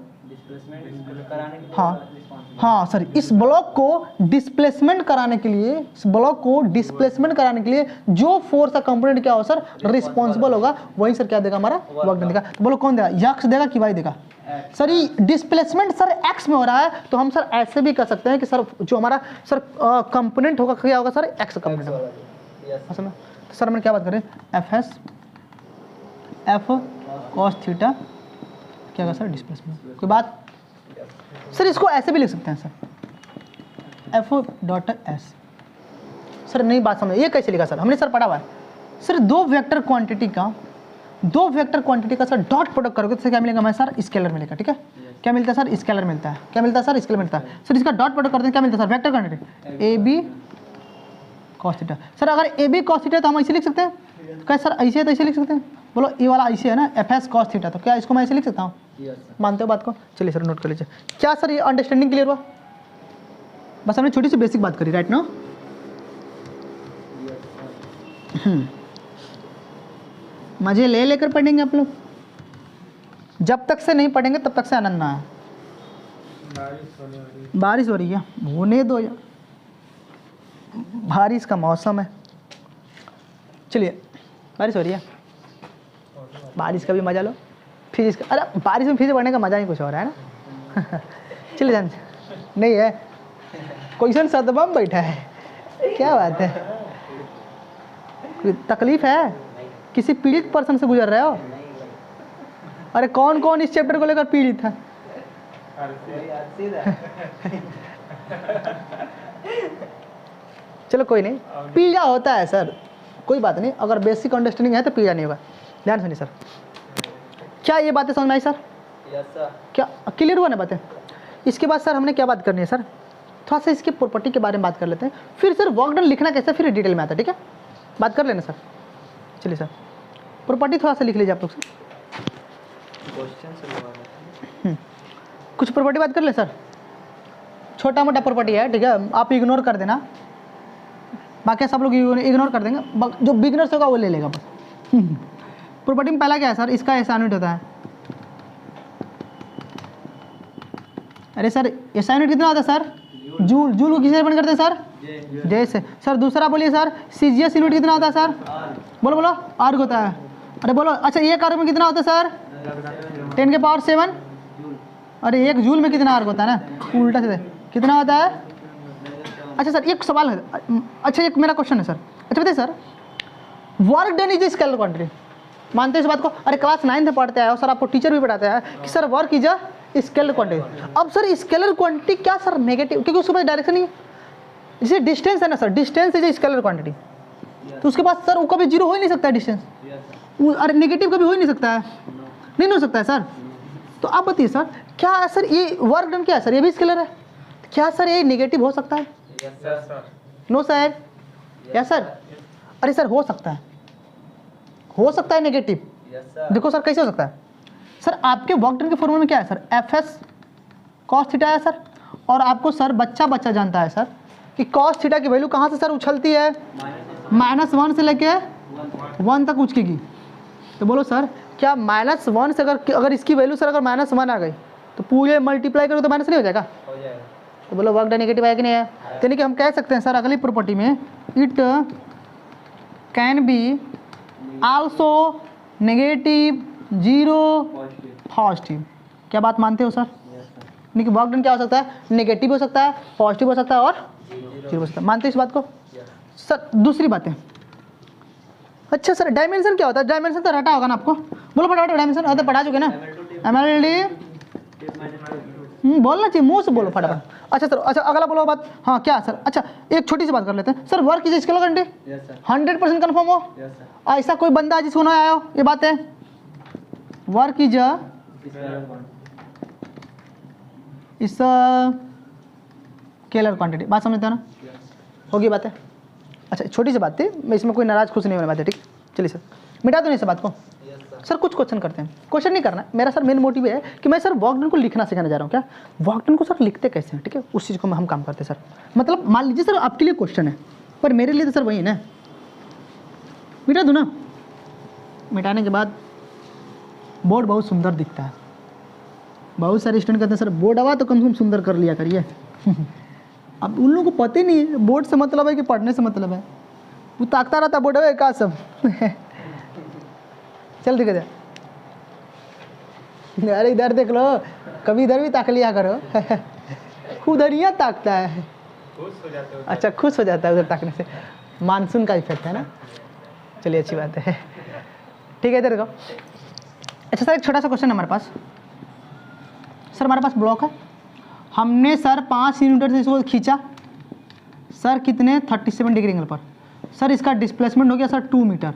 Speaker 1: हाँ सर, इस ब्लॉक को डिस्प्लेसमेंट कराने के लिए, इस ब्लॉक को डिस्प्लेसमेंट कराने के लिए जो फोर्स का कंपोनेंट क्या हो सर, रिस्पॉन्सिबल होगा, वही सर क्या देगा, हमारा वर्क डन देगा। तो बोलो कौन देगा, एक्स देगा कि वाई देगा? सर ये डिस्प्लेसमेंट सर एक्स में हो रहा है, तो हम सर ऐसे भी कर सकते हैं कि सर जो हमारा सर कंपोनेंट होगा क्या होगा सर, एक्स कंपोनेंट होगा। तो सर मैंने क्या बात कर रहे हैं, F S F cos theta क्या होगा सर, डिस्प्लेसमेंट। कोई बात सर, इसको ऐसे भी लिख सकते हैं sir, F dot S. Sir नई बात समझ, ये कैसे लिखा सर, हमने सर पढ़ा हुआ है सर, दो वेक्टर क्वांटिटी का सर डॉट प्रोडक्ट करोगे तो क्या मिलेगा हमें सर, स्केलर मिलेगा। ठीक है, क्या मिलता है सर, स्केलर मिलता है। क्या मिलता है सर, स्केलर मिलता है। सर इसका डॉट प्रोडक्ट करते हैं क्या मिलता है sir, vector quantity A B cos theta. Sir अगर ए बी कॉस थीटा तो हम ऐसे लिख सकते हैं, क्या सर ऐसे है तो ऐसे लिख सकते हैं, बोलो ये वाला ऐसे है ना, एफ एस कॉस थीटा, तो क्या इसको मैं ऐसे लिख सकता हूँ? मानते हो बात को? चलिए सर नोट कर लीजिए। क्या सर ये अंडरस्टैंडिंग क्लियर हुआ? बस हमने छोटी सी बेसिक बात करी, राइट ना? मजे ले लेकर पढ़ेंगे आप लोग, जब तक से नहीं पढ़ेंगे तब तक से आनंद ना है। बारिश हो रही है, होने दो यार, बारिश का मौसम है। चलिए बारिश हो रही है, बारिश का भी मजा लो, फिजिक्स का, अरे बारिश में फिजिक्स पढ़ने का मजा ही कुछ और है ना। चलिए जान, नहीं है क्वेश्चन सदबम बैठा है, क्या बात है, तकलीफ है, किसी पीड़ित पर्सन से गुजर रहे हो? अरे कौन कौन इस चैप्टर को लेकर पीड़ित है? चलो कोई नहीं, पीड़ा होता है सर, कोई बात नहीं, अगर बेसिक अंडरस्टैंडिंग है तो पीड़ा नहीं होगा। ध्यान सुनिए सर, क्या ये बातें समझ में आई सर? Yes sir. क्या क्लियर हुआ ना बातें? इसके बाद सर हमने क्या बात करनी है सर, थोड़ा सा इसके प्रॉपर्टी के बारे में बात कर लेते हैं, फिर सर वर्क डन लिखना कैसे फिर डिटेल में आता है। ठीक है, बात कर लेना सर। चलिए सर प्रॉपर्टी थोड़ा सा लिख लीजिए आप लोग सर, कुछ प्रॉपर्टी बात कर ले सर, छोटा मोटा प्रॉपर्टी है, ठीक है, आप इग्नोर कर देना, बाकी सब लोग इग्नोर कर देंगे, जो बिगनर्स होगा वो ले लेगा बस। प्रॉपर्टी में पहला क्या है सर, इसका असाइनमेंट होता है। अरे सर असाइनमेंट कितना होता है सर, जूल, जूल को किससे डिपेंड करते हैं सर, जे से। सर दूसरा बोलिए सर, सीजीएस यूनिट कितना होता है सर, बोलो बोलो, आर्ग होता है। अरे बोलो, अच्छा एक आर्ग में कितना होता है सर, 10 के पावर 7। अरे एक जूल में कितना आर्ग होता है ना, उल्टा से कितना होता है। अच्छा सर एक सवाल है, अच्छा एक मेरा क्वेश्चन है सर, अच्छा बताइए sir, work done is scalar quantity, मानते हैं इस बात को? अरे क्लास 9 में पढ़ते हैं और सर आपको टीचर भी पढ़ाते हैं कि sir work is a scalar quantity. अब सर स्केलर क्वांटिटी क्या सर नेगेटिव, क्योंकि उसके पास डायरेक्शन नहीं है, जैसे डिस्टेंस है ना sir, distance is a scalar quantity, तो उसके पास सर वो कभी जीरो हो ही नहीं सकता है डिस्टेंस, अरे नेगेटिव कभी हो ही नहीं सकता है, नहीं हो सकता है सर। तो आप बताइए सर, क्या सर ये वर्क डन क्या है सर, ये भी स्केलर है, क्या सर ये नेगेटिव हो सकता है? No sir, yes sir. अरे सर हो सकता है नेगेटिव। देखो सर कैसे हो सकता है सर, आपके वर्क डन के फॉर्मूले में क्या है sir, F S cos theta है सर, और आपको सर बच्चा जानता है सर कि कॉस थीटा की वैल्यू कहाँ से सर उछलती है, -1 से लेके 1 तक उछलेगी। तो बोलो सर क्या -1 से अगर इसकी वैल्यू सर अगर -1 आ गई तो पूरे मल्टीप्लाई करो तो माइनस नहीं हो जाएगा? तो बोलो वर्क डन नेगेटिव है कि नहीं है? यानी कि हम कह सकते हैं सर अगली प्रॉपर्टी में, it can be also negative, zero, positive. क्या बात मानते हो सर? यानी कि वर्क डन क्या हो सकता है, नेगेटिव हो सकता है, पॉजिटिव हो सकता है और जीरो हो सकता है। मानते हो इस बात को सर? दूसरी बात है, अच्छा सर डायमेंशन क्या होता है? डायमेंशन तो रटा होगा ना आपको, बोलो फटाफट, डायमेंशन पढ़ा चुके ना, MLD बोलना चाहिए, मुंह से बोलो फटाफट। अच्छा सर, अच्छा अगला बोलो बात, हाँ क्या सर, अच्छा एक छोटी सी बात कर लेते हैं sir, work is scalar quantity 100% confirm हो? ऐसा कोई बंदा जिसको ना आया हो ये बात है, वर्क इज स्केलर क्वांटिटी, बात समझते हो ना? होगी बात है? अच्छा छोटी सी बात थी, मैं इसमें कोई नाराज खुश नहीं होने वाली, ठीक। चलिए सर मिटा दो नहीं इस बात को। सर कुछ क्वेश्चन करते हैं। क्वेश्चन नहीं करना मेरा सर, मेन मोटिव है कि मैं सर वॉक डाउन को लिखना सिखाने जा रहा हूँ। क्या वॉक डाउन को सर लिखते कैसे हैं, ठीक है, उस चीज़ को हम काम करते हैं सर। मतलब मान लीजिए सर आपके लिए क्वेश्चन है, पर मेरे लिए तो सर वही है ना। मिटा दूँ ना? मिटाने के बाद बोर्ड बहुत सुंदर दिखता है। बहुत सारे स्टूडेंट कहते हैं सर बोर्ड आवा तो कम से कम सुंदर कर लिया करिए। अब उन लोगों को पता ही नहीं है बोर्ड से मतलब है कि पढ़ने से मतलब है। वो ताकता रहता बोर्ड है का सब। चल ठीक है, अरे इधर देख लो, कभी इधर भी ताक लिया करो। उधर ही ताकता है, खुश हो जाता है। अच्छा खुश हो जाता है उधर ताकने से, मानसून का इफेक्ट है ना। चलिए अच्छी बात है, ठीक है इधर देखो। अच्छा सर एक छोटा सा क्वेश्चन है हमारे पास। सर हमारे पास ब्लॉक है, हमने सर 5 न्यूटन से इसको खींचा सर कितने 37 डिग्री एंगल पर। सर इसका डिस्प्लेसमेंट हो गया सर 2 मीटर।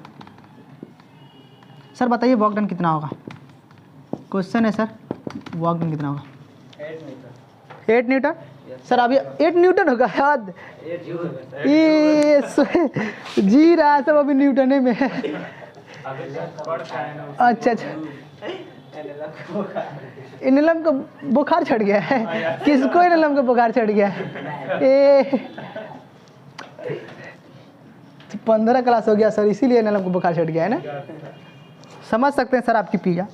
Speaker 1: सर बताइए वर्क डन कितना होगा? क्वेश्चन है सर वर्क डन कितना होगा? 8 न्यूटन। सर अभी 8 न्यूटन होगा याद, ये जी रहा है सब अभी न्यूटन में। अच्छा अच्छा, इनलम का बुखार चढ़ गया है। किसको इनलम का बुखार चढ़ गया है? 15 क्लास हो गया सर, इसीलिए इनलम को बुखार चढ़ गया है ना। समझ सकते हैं सर आपकी पीड़ा,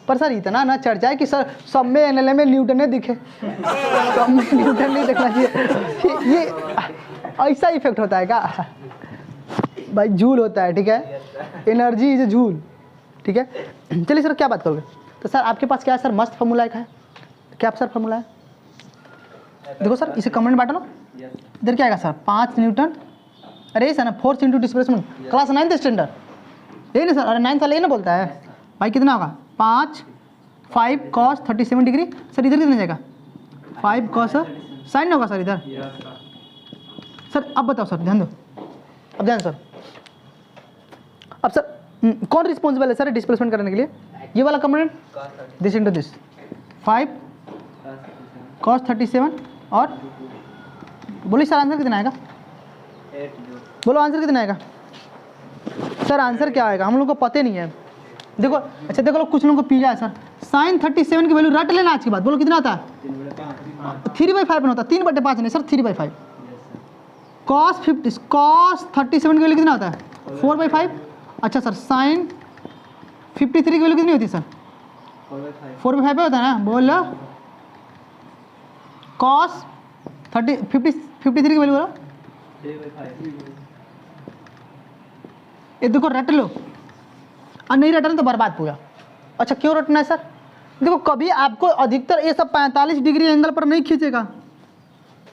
Speaker 1: पर सर इतना ना चढ़ जाए कि सर सब में एनएलएम में न्यूटन दिखे। सब में न्यूटन नहीं देखना चाहिए। ये ऐसा इफेक्ट होता है क्या भाई? जूल होता है, ठीक है, एनर्जी इज जूल, ठीक है। चलिए सर क्या बात करोगे? तो सर आपके पास क्या है सर? मस्त फॉर्मूला है। क्या सर फॉर्मूला है? देखो सर इसे कमेंट बांट लो। इधर क्या आएगा सर? 5 न्यूटन, अरे सर ना force into displacement, class 9th standard यही ना सर? अरे 9th वाला यही ना बोलता है भाई। कितना होगा? 5 cos 37 डिग्री। सर इधर कितना जाएगा? 5 cos साइन होगा सर इधर। सर अब बताओ सर, ध्यान दो, अब ध्यान सर। अब सर कौन रिस्पॉन्सिबल है सर डिस्प्लेसमेंट करने के लिए? ये वाला component, this into this, 5 cos 37 और बोलिए सर आंसर कितना आएगा? बोलो आंसर कितना आएगा? सर आंसर क्या आएगा हम लोग को पता नहीं है। देखो अच्छा देखो लो, कुछ लोगों को पीला है सर। साइन 37 की वैल्यू रट लेना आज की बात। बोलो कितना आता है? 3/5 में होता है, 3/5 नहीं सर, 3/5। cos 37 की वैल्यू कितना होता है? 4/5। अच्छा सर साइन 53 की वैल्यू कितनी होती है सर? 4/5 पे होता है ना। बोलो cos 53 की वैल्यू बोलो। ये देखो रट लो, और नहीं रटना तो बर्बाद पूरा। अच्छा क्यों रटना है सर? देखो कभी आपको अधिकतर ये सब 45 डिग्री एंगल पर नहीं खींचेगा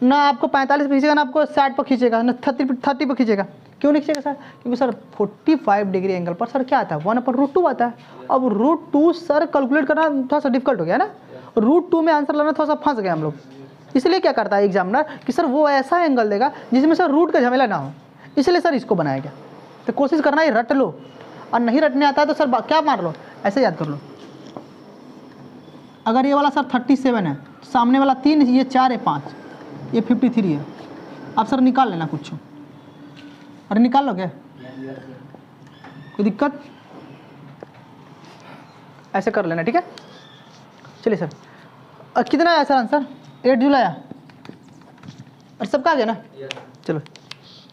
Speaker 1: ना, आपको 45 पर खींचेगा ना, आपको 60 पर खींचेगा ना, 30 पर खींचेगा। क्यों नहीं खींचेगा सर? क्योंकि सर 45 डिग्री एंगल पर सर क्या आता है? 1/√2 आता है। अब √2 सर कैलकुलेट करना थोड़ा सा डिफिकल्ट हो गया ना। √2 में आंसर लाना थोड़ा सा फंस गया हम लोग। इसलिए क्या करता है एग्जामिनर कि सर वो ऐसा एंगल देगा जिसमें सर रूट का झमेला ना हो, इसलिए सर इसको बनाया गया। तो कोशिश करना है रट लो, और नहीं रटने आता है तो सर क्या मार लो, ऐसे याद कर लो। अगर ये वाला सर 37 है, सामने वाला 3, ये 4 है, 5, ये 53 है। अब सर निकाल लेना कुछ। अरे निकाल लो क्या, कोई दिक्कत? ऐसे कर लेना, ठीक है। चलिए सर कितना आया सर आंसर? 8 जुलाई आया। और सबका आ गया ना? चलो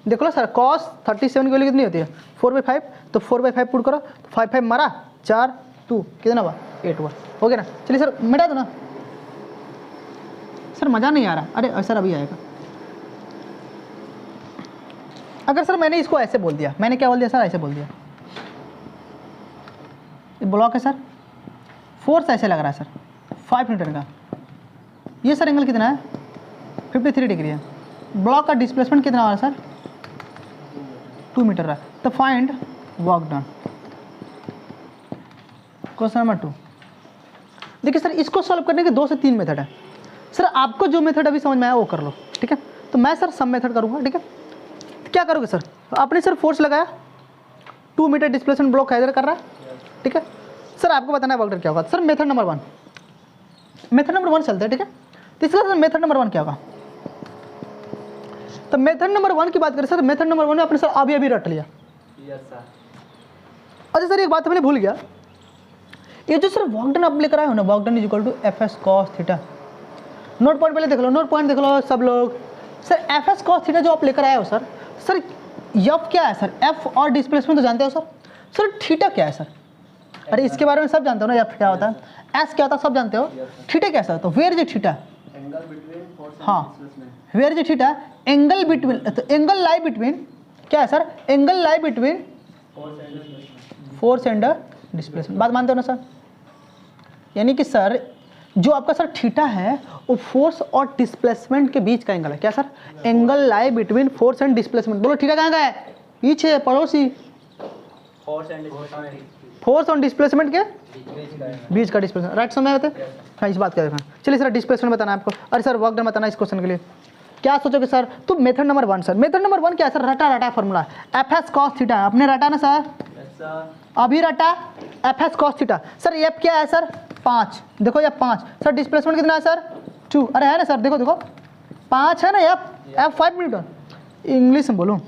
Speaker 1: देखो लो सर, cos 37 की वैल्यू कितनी होती है? 4/5। तो 4/5 पुट करो, 5 मारा, 4 2 कितना हुआ? 8 हुआ। हो गया ना? चलिए सर मिटा दो ना। सर मज़ा नहीं आ रहा। अरे सर अभी आएगा। अगर सर मैंने इसको ऐसे बोल दिया, मैंने क्या बोल दिया सर? ऐसे बोल दिया, ये ब्लॉक है सर, फोर्स ऐसे लग रहा है सर 5 न्यूटन का। ये सर एंगल कितना है? 53 डिग्री है। ब्लॉक का डिस्प्लेसमेंट कितना आ रहा है सर? 2 मीटर रहा है। तो find work done. Question number 2। देखिए सर इसको सॉल्व करने के 2 से 3 मेथड है। सर आपको जो मेथड अभी समझ में आया वो कर लो, ठीक है। तो मैं सर सब मेथड करूँगा, ठीक है। तो क्या करोगे सर? आपने सर फोर्स लगाया, 2 मीटर डिस्प्लेसमेंट ब्लॉक इधर कर रहा है, ठीक है। सर आपको बताना है वर्क डन क्या होगा। Sir method number 1, method number 1 चलते हैं, ठीक है। तो इसका सर मेथड नंबर 1 क्या होगा? तो मेथड नंबर 1 की बात करें सर, मेथड नंबर 1 में आपने सर अभी रट लिया। अच्छा सर एक बात मैंने भूल गया, ये जो सर वर्क डन आप लेकर आए हो ना, work done is equal to F S cos theta. Note point पहले देख लो, नोट पॉइंट देख लो सब लोग। Sir F S cos theta जो आप लेकर आए हो सर, सर एफ क्या है सर, एफ और डिस्प्लेसमेंट तो जानते हो सर, सर थीटा क्या है सर? अरे इसके बारे में सब जानते हो ना, एफ क्या होता है, एस क्या होता है सब जानते हो, थीटा क्या है सर? तो वेयर इज थीटा? हाँ, where is theta? Angle between, तो एंगल लाई बिटवीन क्या है sir? Angle lie between force and displacement. बात मानते हो ना सर? यानी कि सर जो आपका सर थीटा है वो फोर्स और डिस्प्लेसमेंट के बीच का एंगल है। क्या sir? Angle lie between force and displacement. बोलो थीटा कहाँ का है? पीछे पड़ोसी। फोर्स और डिस्प्लेसमेंट के बीच का डिस्प्लेसमेंट। राइट समझ आते? हाँ इस बात का देखना। चलिए सर डिस्प्लेसमेंट बताना है आपको। अरे सर वर्क डन बताना इस क्वेश्चन के लिए। क्या सोचोगे सर? तो method number 1 sir, method number 1 क्या है सर? रटा formula F S cos theta. आपने रटा ना सर? अभी रटा F S cos theta. Sir F क्या है सर? 5। देखो ये 5। सर डिस्प्लेसमेंट कितना है सर? 2। अरे है ना सर? देखो देखो 5 है ना, एफ 5 न्यूटन। इंग्लिश में बोलो,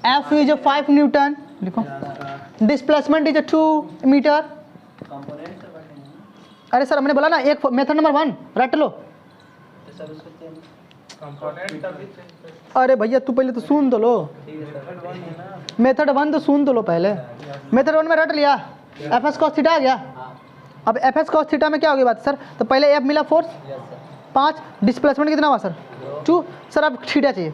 Speaker 1: एफ इज 5 न्यूटन लिखो, डिस्प्लेसमेंट इज 2 मीटर। अरे सर हमने बोला ना एक मेथड नंबर 1 रट लो। अरे भैया तू पहले तो सुन तो लो, मेथड 1 तो सुन तो लो पहले। मेथड 1 में रट लिया, एफ एस कॉस थीटा आ गया। अब एफ एस कॉस थीटा में क्या होगी बात सर? तो पहले एफ मिला फोर्स 5, डिस्प्लेसमेंट कितना हुआ सर? 2। सर अब थीटा चाहिए।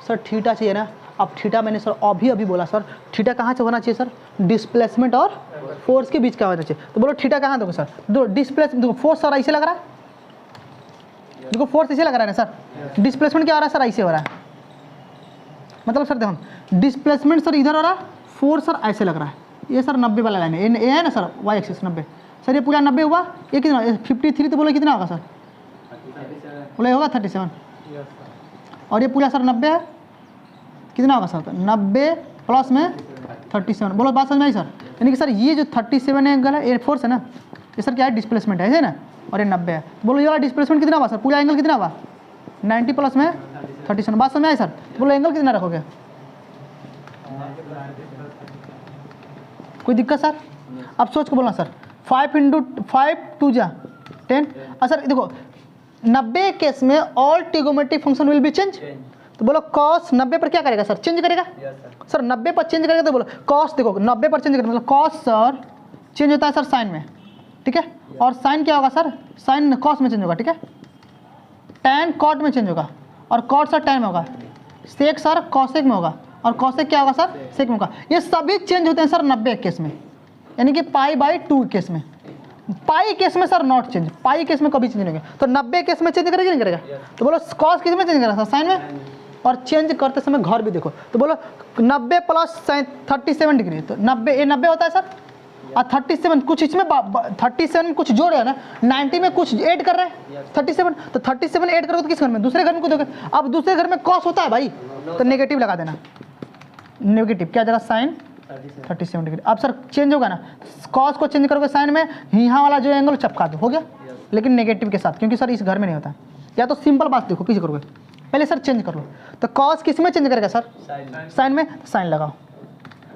Speaker 1: सर थीटा चाहिए ना? अब थीटा मैंने सर अभी बोला सर, थीटा कहाँ से होना चाहिए सर? डिस्प्लेसमेंट और फोर्स के बीच का होना चाहिए। तो बोलो थीटा कहाँ दोगे सर? दो डिस्प्लेसमेंट, देखो फोर्स सर ऐसे लग रहा है, देखो फोर्स ऐसे लग रहा है ना सर। डिस्प्लेसमेंट क्या हो रहा है सर? ऐसे हो रहा है। मतलब सर देखो डिस्प्लेसमेंट सर इधर हो रहा है, फोर्स सर ऐसे लग रहा है। ये सर 90 वाला लाइन है, ये है ना सर वाई एक्सिस 90। सर ये पूरा 90 हुआ, ये कितना 53, तो बोलो कितना होगा सर? बोले होगा 37। और ये पूरा सर 90 है, कितना होगा सर? 90 प्लस में 37। बोलो बात समझ में आई सर? यानी कि सर ये जो 37 एंगल है ये फोर्स है ना, ये सर क्या है? डिस्प्लेसमेंट है, ऐसे ना। और ये 90 है। बोलो ये वाला डिस्प्लेसमेंट कितना हुआ सर? पूरा एंगल कितना हुआ? 90 प्लस में 37। बात समझ में आई सर? बोलो एंगल कितना रखोगे? कोई दिक्कत सर? अब सोच को बोलना सर, 5 × 5 2 जा 10। सर देखो 90 केस में all trigonometric function will be change. तो बोलो कॉस 90 पर क्या करेगा सर? चेंज करेगा सर। 90 पर चेंज करेगा तो बोलो कॉस, देखो 90 पर चेंज करेगा मतलब कॉस सर चेंज होता है सर साइन में, ठीक है। और साइन क्या होगा सर? साइन कॉस में चेंज होगा, ठीक है। टैन कॉट में चेंज होगा, और कॉट सर टैन में होगा। सेक सर कॉसेक में होगा, और कॉसेक क्या होगा सर? सेक में होगा। ये सभी चेंज होते हैं सर 90 केस में, यानी कि π/2 केस में। पाई केस में sir not change, pi case में कभी चेंज नहीं होगा। तो 90 केस में चेंज करेगा नहीं करेगा? तो बोलो कॉस किस में चेंज करेगा सर? साइन में। और चेंज करते समय घर भी देखो, तो बोलो 90 प्लस 37 डिग्री, तो 90 ये 90 होता है सर। और 37 कुछ इसमें 37 कुछ जोड़ है ना, 90 में कुछ ऐड कर रहे हैं 37, तो 37 ऐड करोगे तो किस घर में? दूसरे घर में कुछ दोगे। अब दूसरे घर में कॉस होता है भाई, तो नेगेटिव लगा देना। नेगेटिव क्या जगह? Sine 37 degree. अब सर चेंज होगा ना, कॉस को चेंज करोगे साइन में, यहाँ वाला जो एंगल चपका दो, हो गया। लेकिन नेगेटिव के साथ, क्योंकि सर इस घर में नहीं होता। या तो सिंपल बात देखो किसी करोगे, पहले सर चेंज कर लो। तो कॉस किस में चेंज करेगा सर? साइन में। तो साइन लगाओ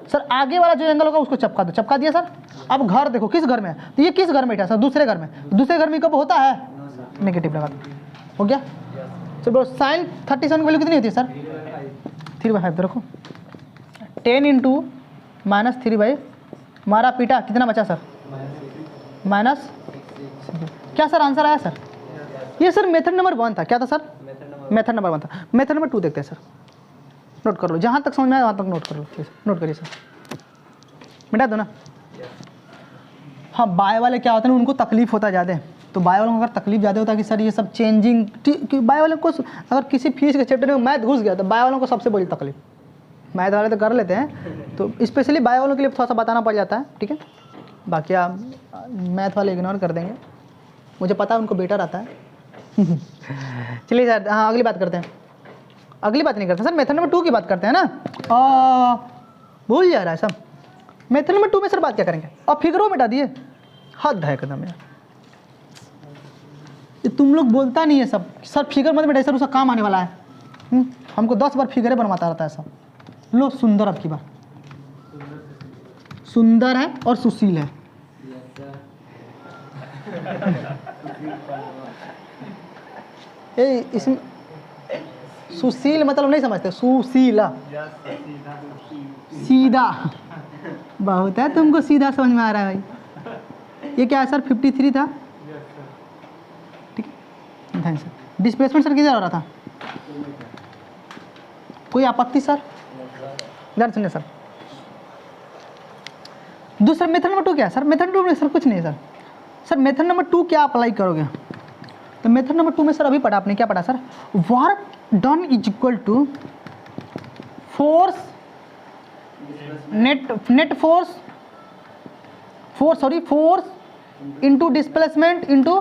Speaker 1: सर, आगे वाला जो एंगल होगा उसको चपका दो। चपका दिया सर। अब घर देखो किस घर में है? तो ये किस घर में बैठा सर? दूसरे घर में। दूसरे घर में कब होता है? नेगेटिव लगा दो, हो गया। चलो साइन 37 की वैल्यू कितनी होती है सर? 3/5 रखो। 10 × -3/, मारा पीटा कितना बचा सर? माइनस। क्या सर आंसर आया सर? ये सर मेथड नंबर 1 था। क्या था सर? मेथड नंबर 1 था। मेथड नंबर 2 देखते हैं सर। नोट कर लो, जहाँ तक समझ में आए वहाँ तक नोट कर लो। नोट करिए सर, मिटा दो ना। हाँ बाय वाले क्या होते हैं, उनको तकलीफ होता है ज़्यादा। तो बाय वालों को अगर तकलीफ ज़्यादा होता है कि सर ये सब चेंजिंग, बाय वालों को अगर किसी फीस के चैप्टर में मैथ घुस गया तो बाय वालों को सबसे बड़ी तकलीफ। मैथ वाले तो कर लेते हैं, तो स्पेशली बाय वालों के लिए थोड़ा सा बताना पड़ जाता है, ठीक है। बाकी आप मैथ वाले इग्नोर कर देंगे, मुझे पता है उनको बेटर आता है। चलिए सर, हाँ अगली बात करते हैं। अगली बात नहीं करते सर, मेथड नंबर 2 की बात करते हैं ना। भूल जा रहा है सब। मेथड नंबर 2 में सर बात क्या करेंगे? और फिगरों मिटा दिए, हद है एकदम यार। ये तुम लोग बोलता नहीं है सब, सर फिगर मत मिटाइए सर, उसका काम आने वाला है। हमको 10 बार फिगर बनवाता रहता है ऐसा। लो सुंदर, अब की बार सुंदर है और सुशील है। इसमें सुशील मतलब नहीं समझते, सुशीला सीधा, बहुत है तुमको सीधा समझ में आ रहा है भाई। ये क्या है सर? 53 था, ठीक है। Thank sir. डिस्प्लेसमेंट सर किधर हो रहा था? कोई आपत्ति सर? ध्यान सुनिए सर। दूसरा मेथड नंबर 2 क्या है सर? मेथड नंबर 2 में सर कुछ नहीं है सर। सर मेथड नंबर 2 क्या अप्लाई करोगे? तो मेथड नंबर 2 में सर अभी पढ़ा आपने, क्या पढ़ा sir? Work done is equal to force net force into displacement into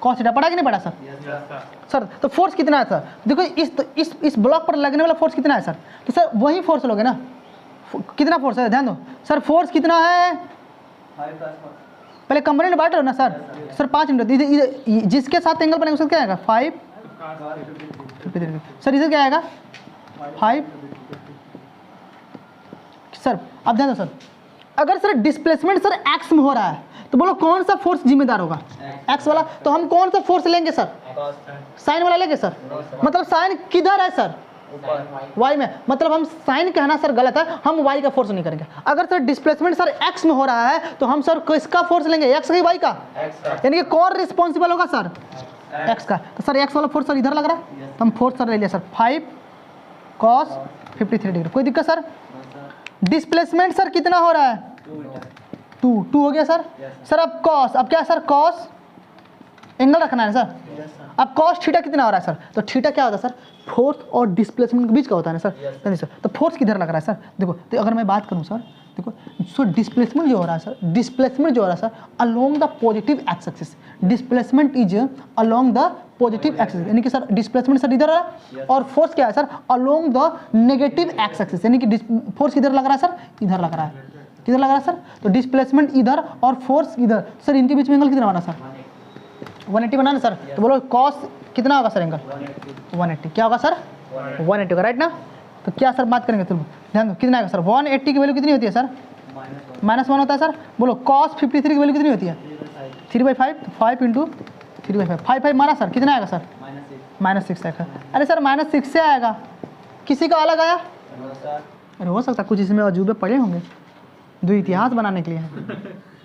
Speaker 1: cos theta. पढ़ा कि नहीं पढ़ा सर? सर तो फोर्स कितना है सर? देखो इस ब्लॉक पर लगने वाला फोर्स कितना है सर? तो सर वही फोर्स लोगे ना। कितना फोर्स है ध्यान दो सर। फोर्स कितना है? पहले कंपोनेंट बांट लो ना सर। सर 5 मिनट, जिसके साथ एंगल बनेगा उसका क्या आएगा? 5। सर इधर क्या आएगा? 5। सर अब ध्यान दो सर, अगर सर डिस्प्लेसमेंट सर एक्स में हो रहा है तो बोलो कौन सा फोर्स जिम्मेदार होगा? एक्स वाला। तो हम कौन सा फोर्स लेंगे सर? साइन वाला लेंगे सर। मतलब साइन किधर है सर? वाई में। मतलब हम साइन कहना सर गलत है, हम वाई का फोर्स नहीं करेंगे। अगर सर डिस्प्लेसमेंट सर एक्स में हो रहा है तो हम सर किसका फोर्स लेंगे? एक्स का वाई का? यानी कि कौन रिस्पॉन्सिबल होगा सर? एक्स का। तो सर एक्स वाला फोर्स सर इधर लग रहा है, तो हम फोर्स सर ले लिया सर 5 cos 53 डिग्री। कोई दिक्कत सर? डिस्प्लेसमेंट सर कितना हो रहा है? 2 हो गया सर। सर अब कॉस, अब क्या सर? कॉस एंगल रखना है सर। अब कॉस थीटा कितना हो रहा है सर? तो थीटा क्या होता है सर? फोर्स और डिस्प्लेसमेंट के बीच का होता है ना सर। नहीं सर, तो फोर्स किधर लग रहा है सर? देखो तो अगर मैं बात करूं सर, देखो सो डिस्प्लेसमेंट जो हो रहा है सर, डिस्प्लेसमेंट जो हो रहा है sir along the positive x axis. Displacement is along the positive axis, यानी कि सर डिस्प्लेसमेंट सर इधर है और फोर्स क्या है sir? Along the negative x axis, यानी कि फोर्स किधर लग रहा है सर? इधर लग रहा है। किधर लग रहा है सर? तो डिस्प्लेसमेंट इधर और फोर्स इधर। सर इनके बीच में एंगल कितना बना सर? 180 बनाना सर। तो बोलो कॉस कितना होगा सर? एंगल 180। क्या होगा सर? 180 होगा, राइट ना? तो क्या सर बात करेंगे? तुम ध्यान दो कितना आएगा सर? 180 की वैल्यू कितनी होती है सर? -1 होता है सर। बोलो cos 53 की वैल्यू कितनी होती है? 3/5। तो 5 इंटू 3/5, 5 मारा सर, कितना आएगा सर? -6 आएगा। अरे सर -6 से आएगा, किसी का अलग आया? अरे हो सकता है कुछ इसमें अजूबे पड़े होंगे जो इतिहास बनाने के लिए है,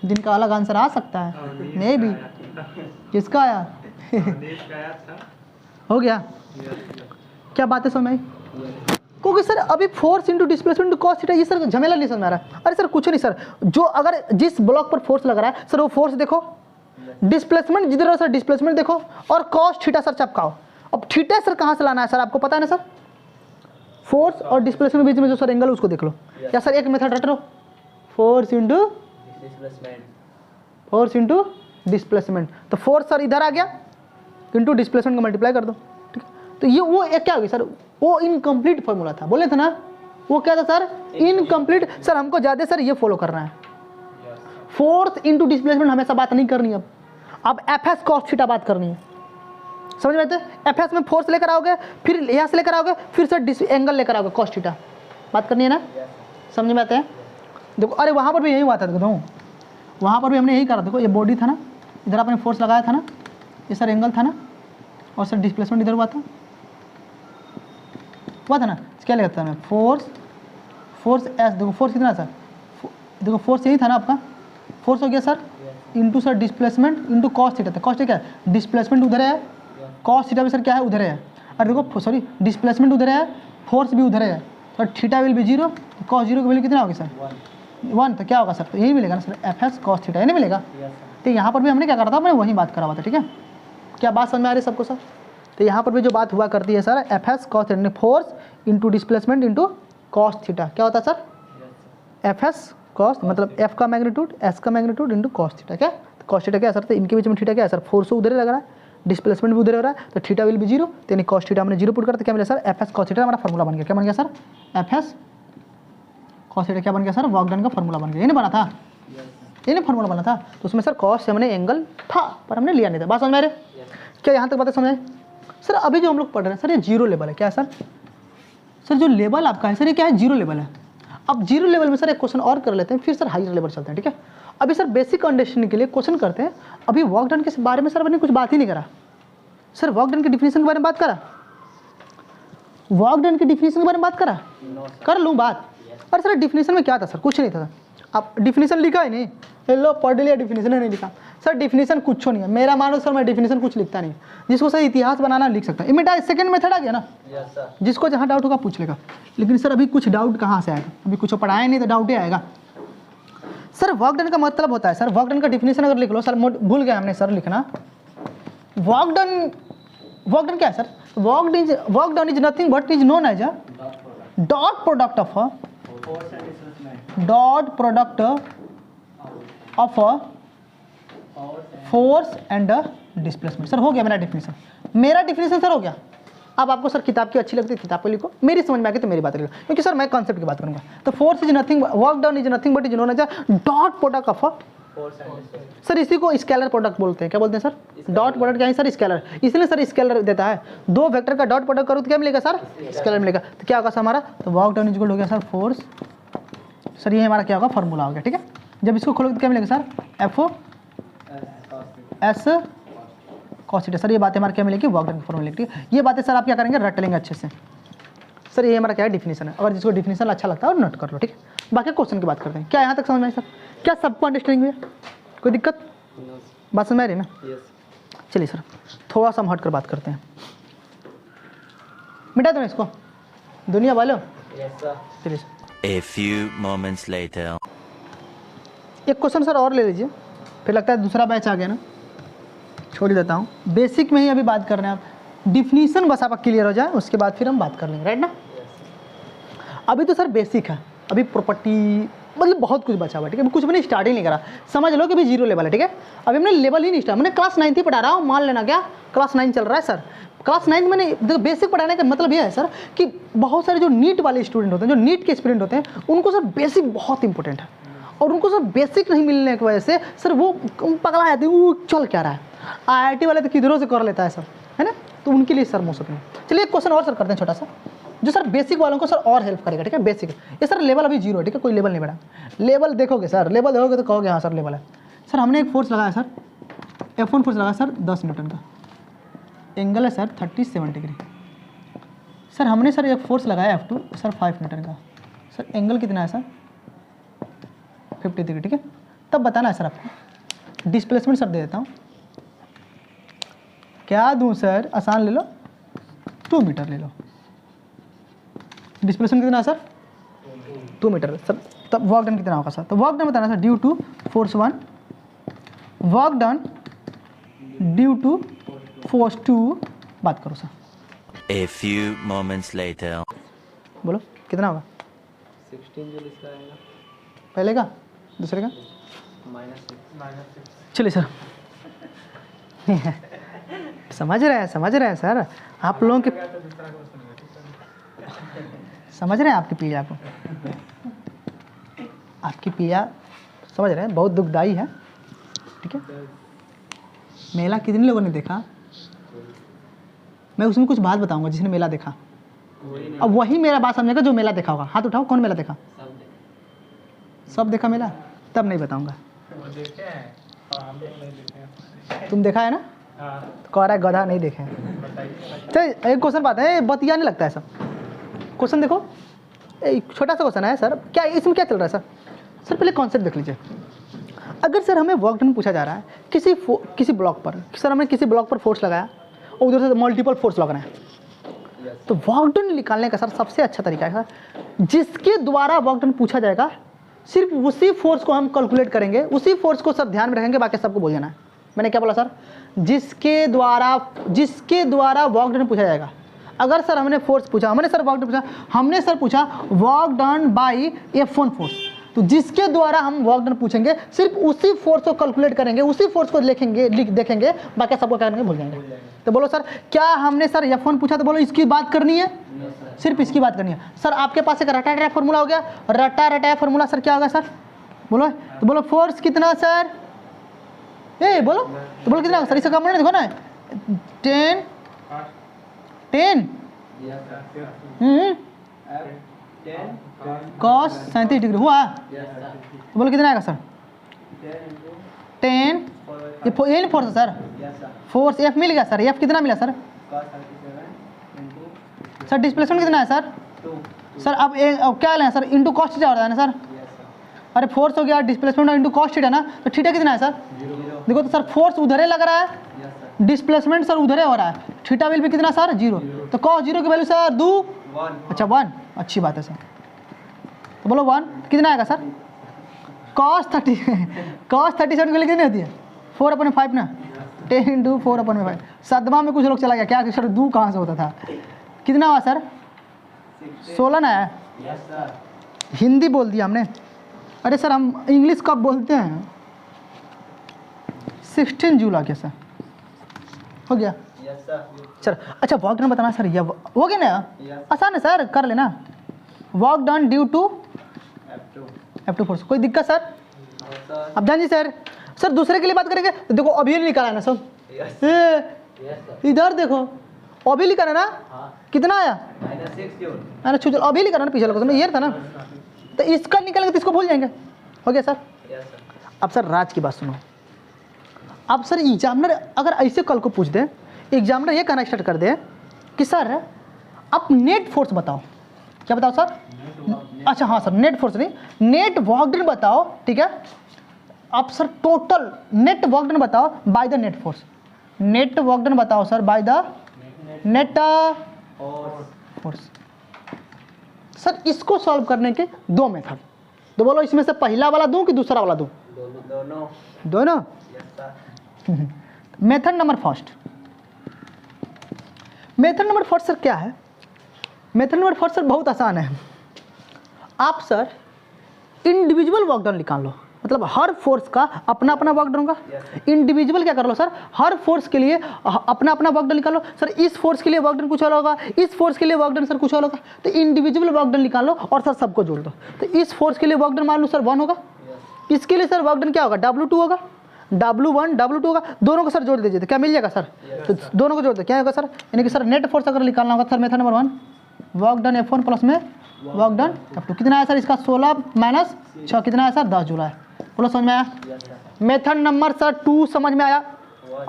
Speaker 1: जिनका अलग आंसर आ सकता है। मे भी किसका आया? हो गया? क्या बात है समझ में? क्योंकि सर अभी force into displacement into cos theta, ये सर झमेला नहीं समझ में आ रहा है। अरे सर कुछ नहीं सर, जो अगर जिस ब्लॉक पर फोर्स लग रहा है सर वो फोर्स देखो, डिस्प्लेसमेंट जिधर हो सर डिस्प्लेसमेंट देखो, और कॉस थीटा सर चपकाओ। अब थीटा सर कहाँ से लाना है सर? आपको पता है ना सर? फोर्स और डिस्प्लेसमेंट के बीच में जो सर एंगल उसको देख लो। या सर एक मेथड रट लो, फोर्स इंटू डिस्प्लेसमेंट। तो फोर्स सर इधर आ गया, इंटू डिस्प्लेसमेंट को मल्टीप्लाई कर दो, ठीक है? तो ये वो एक क्या होगी सर? वो इनकम्प्लीट फॉर्मूला था, बोले थे ना? वो क्या था सर? इनकम्प्लीट। सर हमको ज़्यादा सर ये फॉलो करना है, फोर्स इंटू डिस्प्लेसमेंट हमेशा बात नहीं करनी। अब एफ एस कॉस थीटा बात करनी है, समझ में आते? एफ एस में फोर्स लेकर आओगे, फिर यहाँ से लेकर आओगे, फिर सर एंगल लेकर आओगे कॉस थीटा, बात करनी है ना? समझ में आते हैं? देखो अरे वहाँ पर भी यही हुआ था, देखो वहाँ पर भी हमने यही करा। देखो ये बॉडी था ना, इधर आपने फोर्स लगाया था ना, ये सर एंगल था ना, और सर डिस्प्लेसमेंट इधर हुआ था ना? क्या लिखता है मैं? Force S. देखो फोर्स कितना है सर? देखो फोर्स यही था ना आपका, फोर्स हो गया sir into sir displacement into cos theta था। कॉस थीटा क्या है? डिस्प्लेसमेंट उधर है, कॉस थीटा भी सर क्या है? उधर है। और देखो सॉरी डिस्प्लेसमेंट उधर है, फोर्स भी उधर है, तो थीटा विल बी 0, तो कॉस 0 की वैल्यू कितना होगी सर? 1। तो क्या होगा सर? तो यही मिलेगा ना sir, F S cos theta, ये नहीं मिलेगा? तो यहाँ पर भी हमने क्या करा था? मैंने वही बात करा हुआ था, ठीक है? क्या बात समझ में आ रही है सबको सर? तो यहाँ पर भी जो बात हुआ करती है sir, F S cos theta, force into displacement into cos theta, क्या होता है सर? एफ एस कॉस, मतलब एफ का मैग्नीट्यूड, एस का मैग्नीट्यूड इंटू कॉस थीटा। क्या तो कॉस थीटा क्या है सर? तो इनके बीच में थीटा क्या है सर? फोर्स उधर लग रहा है, डिस्प्लेसमेंट भी उधर हो रहा है, तो थीटा विल बी 0, तो यानी कॉस थीटा हमने 0 पुट करते, क्या मिला sir? F S cos theta हमारा फॉर्मूला बन गया। क्या बन गया sir? F S cos theta क्या बन गया सर? वर्क डन का फॉर्मूला बन गया। ये नहीं बना था? ये नहीं फॉर्मूला बना था? तो उसमें सर कॉस से हमने एंगल था पर हमने लिया नहीं था। बात समझ में आ रही? क्या यहाँ तक बातें समझ? सर अभी जो हम लोग पढ़ रहे हैं सर ये 0 लेवल है। क्या है सर? सर जो लेवल आपका है सर ये क्या है, जीरो लेवल है। अब जीरो लेवल में सर एक क्वेश्चन और कर लेते हैं, फिर सर हायर लेवल चलते हैं, ठीक है। अभी सर बेसिक अंडरस्टैंडिंग के लिए क्वेश्चन करते हैं। अभी वर्क डन के बारे में सर मैंने कुछ बात ही नहीं करा। सर वर्क डन की डिफिनेशन के बारे में बात करा, वर्क डन की डिफिनेशन के बारे में बात करा, कर लूँ बात। अरे सर डिफिनेशन में क्या था सर, कुछ नहीं था। आप डिफिनेशन लिखा है नहीं, लो पढ़ लिया, डिफिनेशन है नहीं लिखा। सर डिफिनेशन कुछ नहीं है, मेरा मानो सर मैं डिफिनेशन कुछ लिखता नहीं। जिसको सर इतिहास बनाना लिख सकता है, इमेटा सेकंड मेथड आ गया ना। जिसको जहाँ डाउट होगा पूछ लेगा। लेकिन सर अभी कुछ डाउट कहाँ से आएगा, अभी कुछ पढ़ाया नहीं तो डाउट ही आएगा। सर वर्क डन का मतलब होता है, सर वर्क डन का डिफिनेशन अगर लिख लो सर, भूल गया हमने सर लिखना। वर्क डन क्या है sir, work done is nothing but is known as a dot product of a force and displacement. Sir हो गया मेरा डिफिनेशन, मेरा डिफिनेशन सर हो गया। अब आपको सर किताब की अच्छी लगती है किताब पे लिखो, मेरी समझ में आ गई तो मेरी बात लिखो, क्योंकि सर मैं कॉन्सेप्ट की बात करूंगा। तो force is nothing, work done is nothing but is known as a dot product of a, sir इसी को स्केलर प्रोडक्ट बोलते हैं। क्या बोलते हैं सर, डॉट प्रोडक्ट क्या है सर, स्केलर। इसलिए सर स्केलर देता है, दो वेक्टर का डॉट प्रोडक्ट करो तो क्या मिलेगा सर, स्केलर मिलेगा। तो क्या होगा सर हमारा, तो वर्क डन इक्वल हो गया सर फोर्स। सर ये हमारा क्या होगा, फॉर्मूला हो गया, ठीक है। जब इसको खोलोगे तो क्या मिलेगा sir, F S cos theta. Sir ये बातें हमारे क्या मिलेगी, वर्क डन फॉर्मूला, ठीक है। ये बातें सर आप क्या करेंगे, रट लेंगे अच्छे से। सर ये हमारा क्या है, डिफिनेशन है। अगर जिसको डिफिनेशन अच्छा लगता है और नोट कर लो, ठीक है। बाकी क्वेश्चन की बात करते हैं। क्या यहाँ तक समझ में आए सर, क्या सबको अंडरस्टैंडिंग हुई, कोई दिक्कत, बात समझ में आ रही है ना। चलिए सर थोड़ा सा हम हट कर बात करते हैं, मिटा दो इसको दुनिया वालों। चलिए sir
Speaker 2: A few moments later.
Speaker 1: एक क्वेश्चन सर और ले लीजिए, फिर लगता है दूसरा बैच आ गया ना, छोड़ ही देता हूँ। बेसिक में ही अभी बात कर रहे हैं आप, डिफिनीशन बस आपका क्लियर हो जाए उसके बाद फिर हम बात कर लेंगे, राइट ना। अभी तो सर बेसिक है, अभी प्रॉपर्टी मतलब बहुत कुछ बचा हुआ, ठीक है। कुछ मैंने स्टार्ट ही नहीं करा, समझ लो कि अभी जीरो लेवल है, ठीक है। अभी हमने लेवल ही नहीं स्टार्ट, मैंने क्लास 9 ही पढ़ा रहा हूँ, मान लेना क्या क्लास 9 चल रहा है सर। क्लास 9 मैंने देखो बेसिक पढ़ाने का मतलब ये है सर कि बहुत सारे जो नीट वाले स्टूडेंट होते हैं, जो नीट के एस्पिरेंट होते हैं, उनको सर बेसिक बहुत इंपॉर्टेंट है। और उनको सर बेसिक नहीं मिलने की वजह से सर वो पगला जाते हैं, वो चल क्या रहा है। IIT वाले तो किधरों से कर लेता है सर, है ना। तो उनके लिए सर मोस्ट में। चलिए एक क्वेश्चन और सर करते हैं छोटा सा, जो सर बेसिक वालों को सर और हेल्प करेगा, ठीक है। बेसिक ये सर लेवल अभी जीरो है, ठीक है, कोई लेवल नहीं बढ़ा। लेवल देखोगे सर, लेवल देखोगे तो कहोगे हाँ सर लेवल है। सर हमने एक फोर्स लगाया सर, F1 फोर्स लगाया सर 10 न्यूटन का, एंगल है सर 37 डिग्री। सर हमने सर एक फोर्स लगाया F2 सर 5 न्यूटन का, सर एंगल कितना है सर 50 डिग्री, ठीक है। तब बताना है सर आपको। डिस्प्लेसमेंट सर दे देता हूँ, क्या दूँ सर, आसान ले लो, 2 मीटर ले लो। डिस्प्लेसमेंट कितना है सर 2 मीटर सर। तब वर्क डन कितना होगा सर, तो वर्क डन बताना sir due to force 1, work done due to force 2, बात करो sir.
Speaker 2: A few moments later.
Speaker 1: बोलो कितना होगा,
Speaker 3: 16 जूल इसका आएगा,
Speaker 1: पहले का दूसरे का
Speaker 3: -6।
Speaker 1: चलिए सर समझ रहे हैं सर आप लोगों के, समझ रहे हैं आपकी पीड़ा को, आपकी पीड़ा समझ रहे हैं, बहुत दुखदाई है, ठीक है। मेला कितने लोगों ने देखा, मैं उसमें कुछ बात बताऊंगा जिसने मेला देखा। अब वही मेरा बात समझेगा जो मेला देखा होगा, हाथ उठाओ कौन मेला देखा, सब देखा मेला, तब नहीं बताऊंगा। तुम देखा है ना, कह रहा है गधा नहीं देखे। तो एक क्वेश्चन बात है, बतिया नहीं लगता है सब। क्वेश्चन देखो, एक छोटा सा क्वेश्चन है सर, क्या इसमें क्या चल रहा है सर। सर पहले कॉन्सेप्ट देख लीजिए। अगर सर हमें वर्क डन पूछा जा रहा है किसी ब्लॉक पर, सर हमने किसी ब्लॉक पर फोर्स लगाया और उधर से मल्टीपल फोर्स लग रहे हैं, तो वर्क डन निकालने का सर सबसे अच्छा तरीका है सर, जिसके द्वारा वर्क डन पूछा जाएगा सिर्फ उसी फोर्स को हम कैलकुलेट करेंगे, उसी फोर्स को सर ध्यान में रखेंगे, बाकी सबको बोल जाना है। मैंने क्या बोला सर, जिसके द्वारा वर्क डन पूछा जाएगा। अगर सर हमने फोर्स पूछा, हमने सर वर्क डन पूछा, हमने सर पूछा work done by F1 force, तो जिसके द्वारा हम वर्क डन पूछेंगे सिर्फ उसी फोर्स को कैलकुलेट करेंगे, उसी फोर्स को देखेंगे, बाकी सबको क्या करेंगे, भूल जाएंगे। तो बोलो सर, क्या हमने सर F1 पूछा तो बोलो इसकी बात करनी है, सिर्फ इसकी बात करनी है। सर आपके पास एक रटा रटाया फॉर्मूला हो गया, रटा रटाया फॉर्मूला सर क्या होगा सर, बोलो। तो बोलो फोर्स कितना सर, बोलो तो बोलो कितना सर, इसका काम देखो ना, 10 कॉस 37 डिग्री हुआ। तो बोलो कितना आएगा सर? 10 ये नहीं फोर्स है सर, फोर्स एफ मिल गया सर। एफ कितना मिला सर? सर डिस्प्लेसमेंट कितना है सर? सर अब क्या लें सर? इंटू कॉस थीटा हो रहा है ना सर? अरे फोर्स हो गया डिस्प्लेसमेंट इंटू कॉस थीटा ना, तो थीटा कितना है सर? देखो तो सर फोर्स उधर लग रहा है, डिस्प्लेसमेंट सर उधर हो रहा है, थीटा विल भी कितना सर? 0। तो कॉस 0 की वैल्यू सर 2, अच्छा 1, अच्छी बात है सर। तो बोलो 1 कितना आएगा सर? कॉस 37 की वैल्यू कितनी होती है? 4/5 ना, 10 × 4/5। सदमा में कुछ लोग चला गया क्या कि सर 2 कहाँ से होता था? कितना हुआ सर? 16 ना है? हिंदी बोल दिया हमने। अरे सर हम इंग्लिश कब बोलते हैं? 16 जूल आ गया सर, हो गया सर। अच्छा वर्क डन बताना सर, ये हो गया ना? आसान है सर, कर लेना। Work done due to F2 force, कोई दिक्कत सर? अब जान जी सर, सर दूसरे के लिए बात करेंगे तो देखो अभी नहीं निकाला है ना सब, इधर देखो अभी लिखा है ना, कितना आया? -6 अभी लिखा ना, पिछले क्वेश्चन में ये था ना। तो इसका निकलेगा तो इसको भूल जाएंगे, हो गया सर। अब सर राज की बात सुनो। अब सर एग्जामिनर अगर ऐसे कल को पूछ दे, एग्जामिनर ये कहना स्टार्ट कर दे कि सर आप नेट फोर्स बताओ, क्या बताओ सर? अच्छा हाँ सर, नेट फोर्स नहीं, नेट वर्क डन बताओ, ठीक है। आप sir total net work done बताओ by the net force, net work done बताओ sir by the net force. Sir इसको सॉल्व करने के 2 मेथड, तो बोलो इसमें से पहला वाला दूं कि दूसरा वाला दूं? दोनों। Method number first, method number first sir क्या है? मेथड नंबर फर्स्ट सर बहुत आसान है। आप सर इंडिविजुअल वर्क डन निकाल लो, मतलब हर फोर्स का अपना अपना वर्क डन होगा। इंडिविजुअल क्या कर लो सर, हर फोर्स के लिए अपना अपना वर्क डन निकालो। सर इस फोर्स के लिए वर्क डन कुछ और होगा, इस फोर्स के लिए वर्क डन सर कुछ और होगा, तो इंडिविजुअल वर्क डन निकाल लो और सर सबको जोड़ दो। तो इस फोर्स के लिए वर्क डन मान लो सर 1 होगा, इसके लिए सर वर्क डन क्या होगा? W2 होगा, W1 W2 होगा, दोनों को सर जोड़ दीजिए तो क्या मिल जाएगा सर? तो दोनों को जोड़ दो क्या होगा सर? यानी कि सर नेट फोर्स अगर निकालना होगा sir method number 1 work done F1 plus में वर्क डन F2, कितना है सर इसका? 16 - 6 कितना है सर? 10 जूल है। बोलो समझ में आया? मेथड नंबर सर 2 समझ में आया?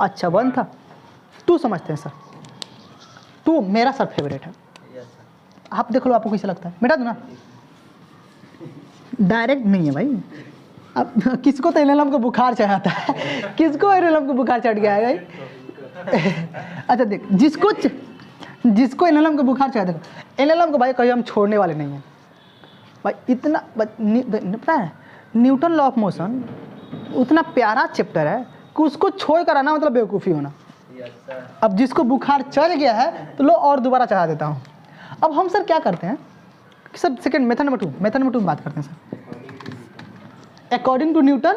Speaker 1: अच्छा 1 था, 2 समझते हैं सर। 2 मेरा सर फेवरेट है, आप देख लो आपको कैसा लगता है, मिटा दो ना। डायरेक्ट नहीं है भाई, अब किसको तो एनएलएम को बुखार चढ़ाता है, किसको एनएलएम को बुखार चढ़ गया है भाई? अच्छा देख, जिसको एनएलएम को बुखार चढ़ा, देखो एनएलएम को भाई कहीं हम छोड़ने वाले नहीं हैं भाई। इतना पता है न्यूटन लॉ ऑफ मोशन उतना प्यारा चैप्टर है कि उसको छोड़ कर आना मतलब बेवकूफ़ी होना। अब जिसको बुखार चढ़ गया है तो लो और दोबारा चढ़ा देता हूँ। अब हम सर क्या करते हैं कि सर सेकेंड मेथड नंबर 2 में बात करते हैं सर। अकॉर्डिंग टू न्यूटन,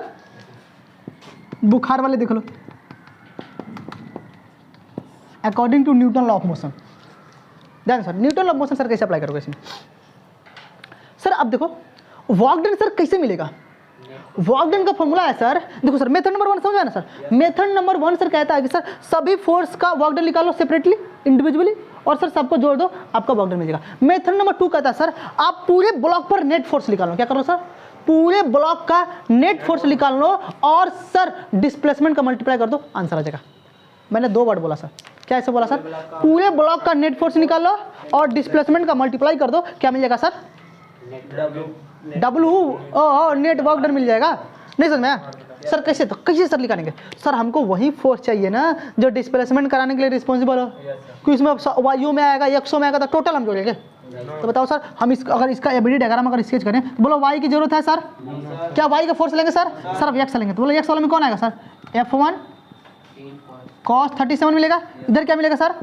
Speaker 1: बुखार वाले देख लो, according to Newton law of motion. ध्यान sir, Newton law of motion sir कैसे अप्लाई करोगे इसमें? सर अब देखो वर्क डन सर कैसे मिलेगा? वर्क डन का फॉर्मूला है सर, देखो सर मेथड नंबर 1 समझा ना सर। मेथड नंबर 1 सर कहता है कि सर सभी फोर्स का वर्क डन निकालो सेपरेटली, इंडिविजुअली, और सर सबको जोड़ दो, आपका वर्क डन मिलेगा। मेथड नंबर 2 कहता है सर आप पूरे ब्लॉक पर नेट फोर्स निकालो। क्या करो सर? पूरे ब्लॉक का नेट फोर्स निकाल लो और सर डिस्प्लेसमेंट का मल्टीप्लाई कर दो, आंसर आ जाएगा। मैंने 2 वर्ड बोला सर, क्या ऐसे बोला सर? पूरे ब्लॉक का नेट फोर्स निकाल लो और डिस्प्लेसमेंट का मल्टीप्लाई कर दो, क्या मिल जाएगा sir? W net work done मिल जाएगा। नहीं समझ में आया सर? कैसे तो कैसे सर निकालेंगे? सर हमको वही फोर्स चाहिए ना जो डिस्प्लेसमेंट कराने के लिए रिस्पॉन्सिबल हो, कि इसमें वायु में आएगा, एक्सो में आएगा, तो टोटल हम जोड़ेंगे। तो बताओ सर हम अगर इसका एबीडी डायग्राम अगर स्केच करें तो बोलो वाई की जरूरत है सर, क्या वाई का फोर्स लेंगे सर? सर अब एक्स लेंगे, तो बोलो एक्स वाले में कौन आएगा सर? F1 cos 37 मिलेगा, इधर क्या मिलेगा सर?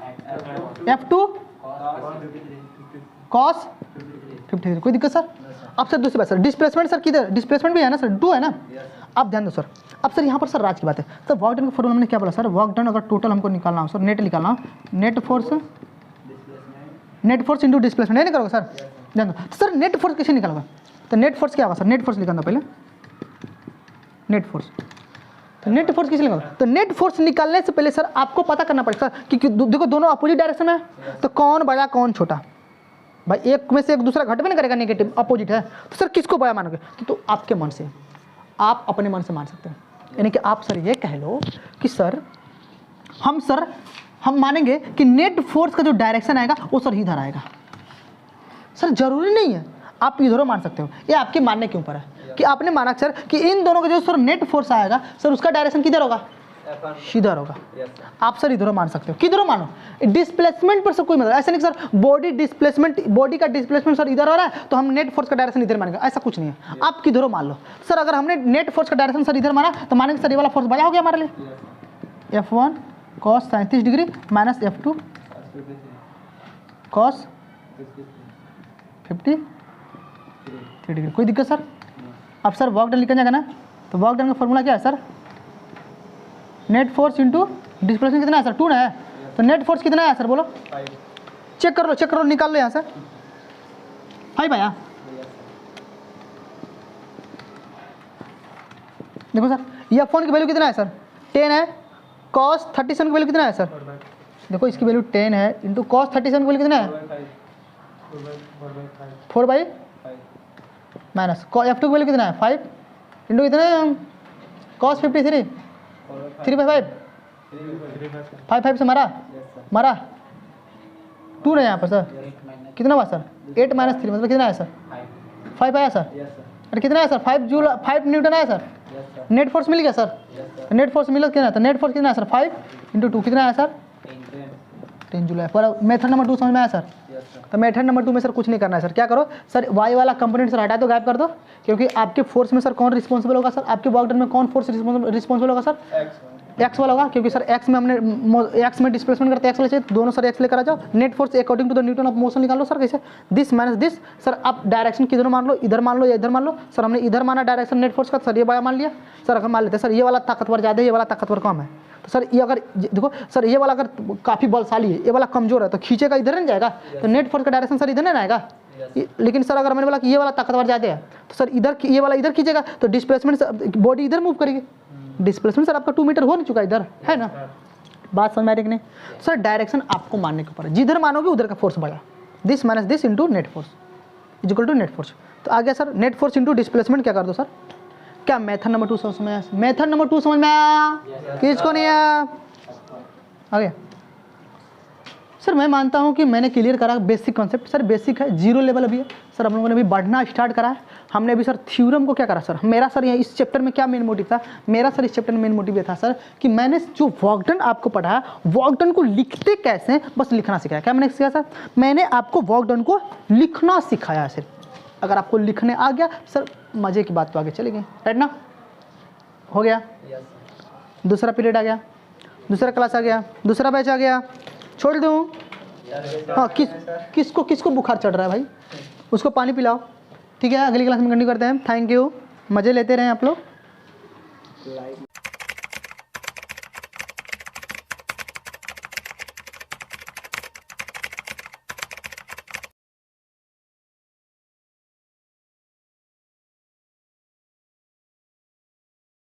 Speaker 1: F2 cos 53। कोई दिक्कत सर? अब सर दूसरी बात सर डिस्प्लेसमेंट सर किधर? डिस्प्लेसमेंट भी है ना सर, 2 है ना। आप ध्यान दो सर। अब सर यहाँ पर सर राज की बात है सर, वर्क डन का फॉर्मूला हमने क्या बोला सर? वर्क डन अगर टोटल हमको निकालना हो सर, नेट निकालना हो, नेट फोर्स इंटू डिस्प्लेसमेंट, नहीं करोगे सर? ध्यान दो सर, नेट फोर्स कैसे निकालोगे? तो नेट फोर्स क्या होगा सर? नेट फोर्स निकालना पहले, नेट फोर्स। तो नेट फोर्स किसे निकालो? तो नेट फोर्स निकालने से पहले सर आपको पता करना पड़ेगा कि देखो दोनों अपोजिट डायरेक्शन में है, तो कौन बड़ा कौन छोटा? भाई एक में से एक दूसरा घट भी नहीं करेगा, नेगेटिव अपोजिट है, तो सर किसको बाया मानोगे? तो आपके मन से, आप अपने मन से मान सकते हैं। यानी कि आप सर ये कह लो कि सर हम मानेंगे कि नेट फोर्स का जो डायरेक्शन आएगा वो सर इधर आएगा। सर जरूरी नहीं है, आप इधर मान सकते हो, ये आपके मानने के ऊपर है कि आपने माना सर कि इन दोनों का जो सर नेट फोर्स आएगा सर उसका डायरेक्शन किधर होगा? इधर होगा। आप सर इधर मान सकते हो, किधर मानो, डिस्प्लेसमेंट पर सर कोई मतलब ऐसा नहीं सर बॉडी का डिस्प्लेसमेंट सर इधर हो रहा है तो हम नेट फोर्स का डायरेक्शन इधर मानेंगे, ऐसा कुछ नहीं है। आप किधर मान लो सर, अगर हमने नेट फोर्स का डायरेक्शन सर इधर माना तो मानेंगे सर ये वाला फोर्स बड़ा हो गया हमारे लिए, F1 cos 37 degree minus F2 cos 53 degree. कोई दिक्कत सर? अब सर वर्क डन लिखा जाएगा ना, तो वर्क डन का फॉर्मूला क्या है sir? Net force into displacement कितना है सर? 2 ना है, तो नेट फोर्स कितना है सर बोलो? 5। चेक कर लो निकाल लो यहाँ से। 5 आया। देखो सर ये फोन की वैल्यू कितना है सर? 10 है। cos 37 की वैल्यू कितना है सर? देखो इसकी वैल्यू 10 है इंटू cos 37 की वैल्यू कितना है? 4/5 माइनस F2 की वैल्यू कितना है? 5 इंटू कितना है? cos 53 3/5 5 से मारा 2 ना यहाँ पर सर, कितना हुआ सर? 8 - 3 मतलब कितना है सर? 5 आया सर। अरे कितना है सर? 5 न्यूटन आया सर। नेट फोर्स मिल गया सर? नेट फोर्स मिला कितना था? नेट फोर्स कितना है सर? 5 इंटू 2 कितना है सर? 10 जूल। पर मेथड नंबर 2 समझ में आया सर? तो मेथड नंबर 2 में सर कुछ नहीं करना है सर, क्या करो सर वाई वाला कंपोनेंट सर हटा दो, गायब कर दो, क्योंकि आपके फोर्स में सर कौन रिस्पॉन्सिबल होगा सर? आपके वर्क डन में कौन फोर्स रिस्पॉन्सिबल होगा सर? एक्स वाला होगा, क्योंकि सर एक्स में हमने एक्स में डिस्प्लेसमेंट करते हैं, एक्स वाले चाहिए, दोनों सर एक्स लेकर आ जाओ। Net force according to the Newton of motion निकाल लो सर, कैसे? This minus this. सर आप डायरेक्शन किधर मान लो, इधर मान लो या इधर मान लो। सर हमने इधर माना डायरेक्शन नेट फोर्स का, सर ये बाया मान लिया। सर अगर मान लेते हैं सर ये वाला ताकतवर ज़्यादा है, ये वाला ताकतवर कम है, तो सर ये अगर देखो सर ये वाला अगर काफ़ी बलशाली है, ये वाला कमजोर है, तो खींचेगा इधर नहीं जाएगा, तो नेट फोर्स का डायरेक्शन सर इधर नहीं आएगा। लेकिन सर अगर मैंने बोला कि ये वाला ताकतवर ज़्यादा है, तो सर इधर ये वाला इधर खींचेगा, तो डिस्प्लेसमेंट बॉडी इधर मूव करेगी। डिस्प्लेसमेंट सर आपका 2 मीटर हो नहीं चुका इधर, है ना? बात समझ में आ रही कि नहीं? सर डायरेक्शन आपको मानने के ऊपर है, जिधर मानोगे उधर का फोर्स बढ़ा। This minus this into net force is equal to net force. तो आ गया sir net force into displacement, क्या कर दो सर? क्या मेथड नंबर 2 समझ में आया? मेथड नंबर 2 समझ में आया? किसको नहीं आया? आ गया सर? मैं मानता हूं कि मैंने क्लियर करा बेसिक कॉन्सेप्ट। सर बेसिक है, 0 लेवल अभी है सर, हम लोगों ने अभी बढ़ना स्टार्ट करा है। हमने अभी सर थ्योरम को क्या करा सर? मेरा सर यहाँ इस चैप्टर में क्या मेन मोटिव था? मेरा सर इस चैप्टर में मेन मोटिव ये था सर कि मैंने जो वर्क डन आपको पढ़ाया, वर्क डन को लिखते कैसे हैं बस लिखना सिखाया। क्या मैंने सिखाया सर? मैंने आपको वर्क डन को लिखना सिखाया सर। अगर आपको लिखने आ गया सर, मजे की बात तो आगे चलेगी, राइट ना? हो गया? दूसरा पीरियड आ गया, दूसरा क्लास आ गया, दूसरा बैच आ गया, छोड़ दूँ? हाँ, किसको बुखार चढ़ रहा है भाई? उसको पानी पिलाओ, ठीक है? अगली क्लास में कंटिन्यू करते हैं। थैंक यू, मज़े लेते रहें आप लोग।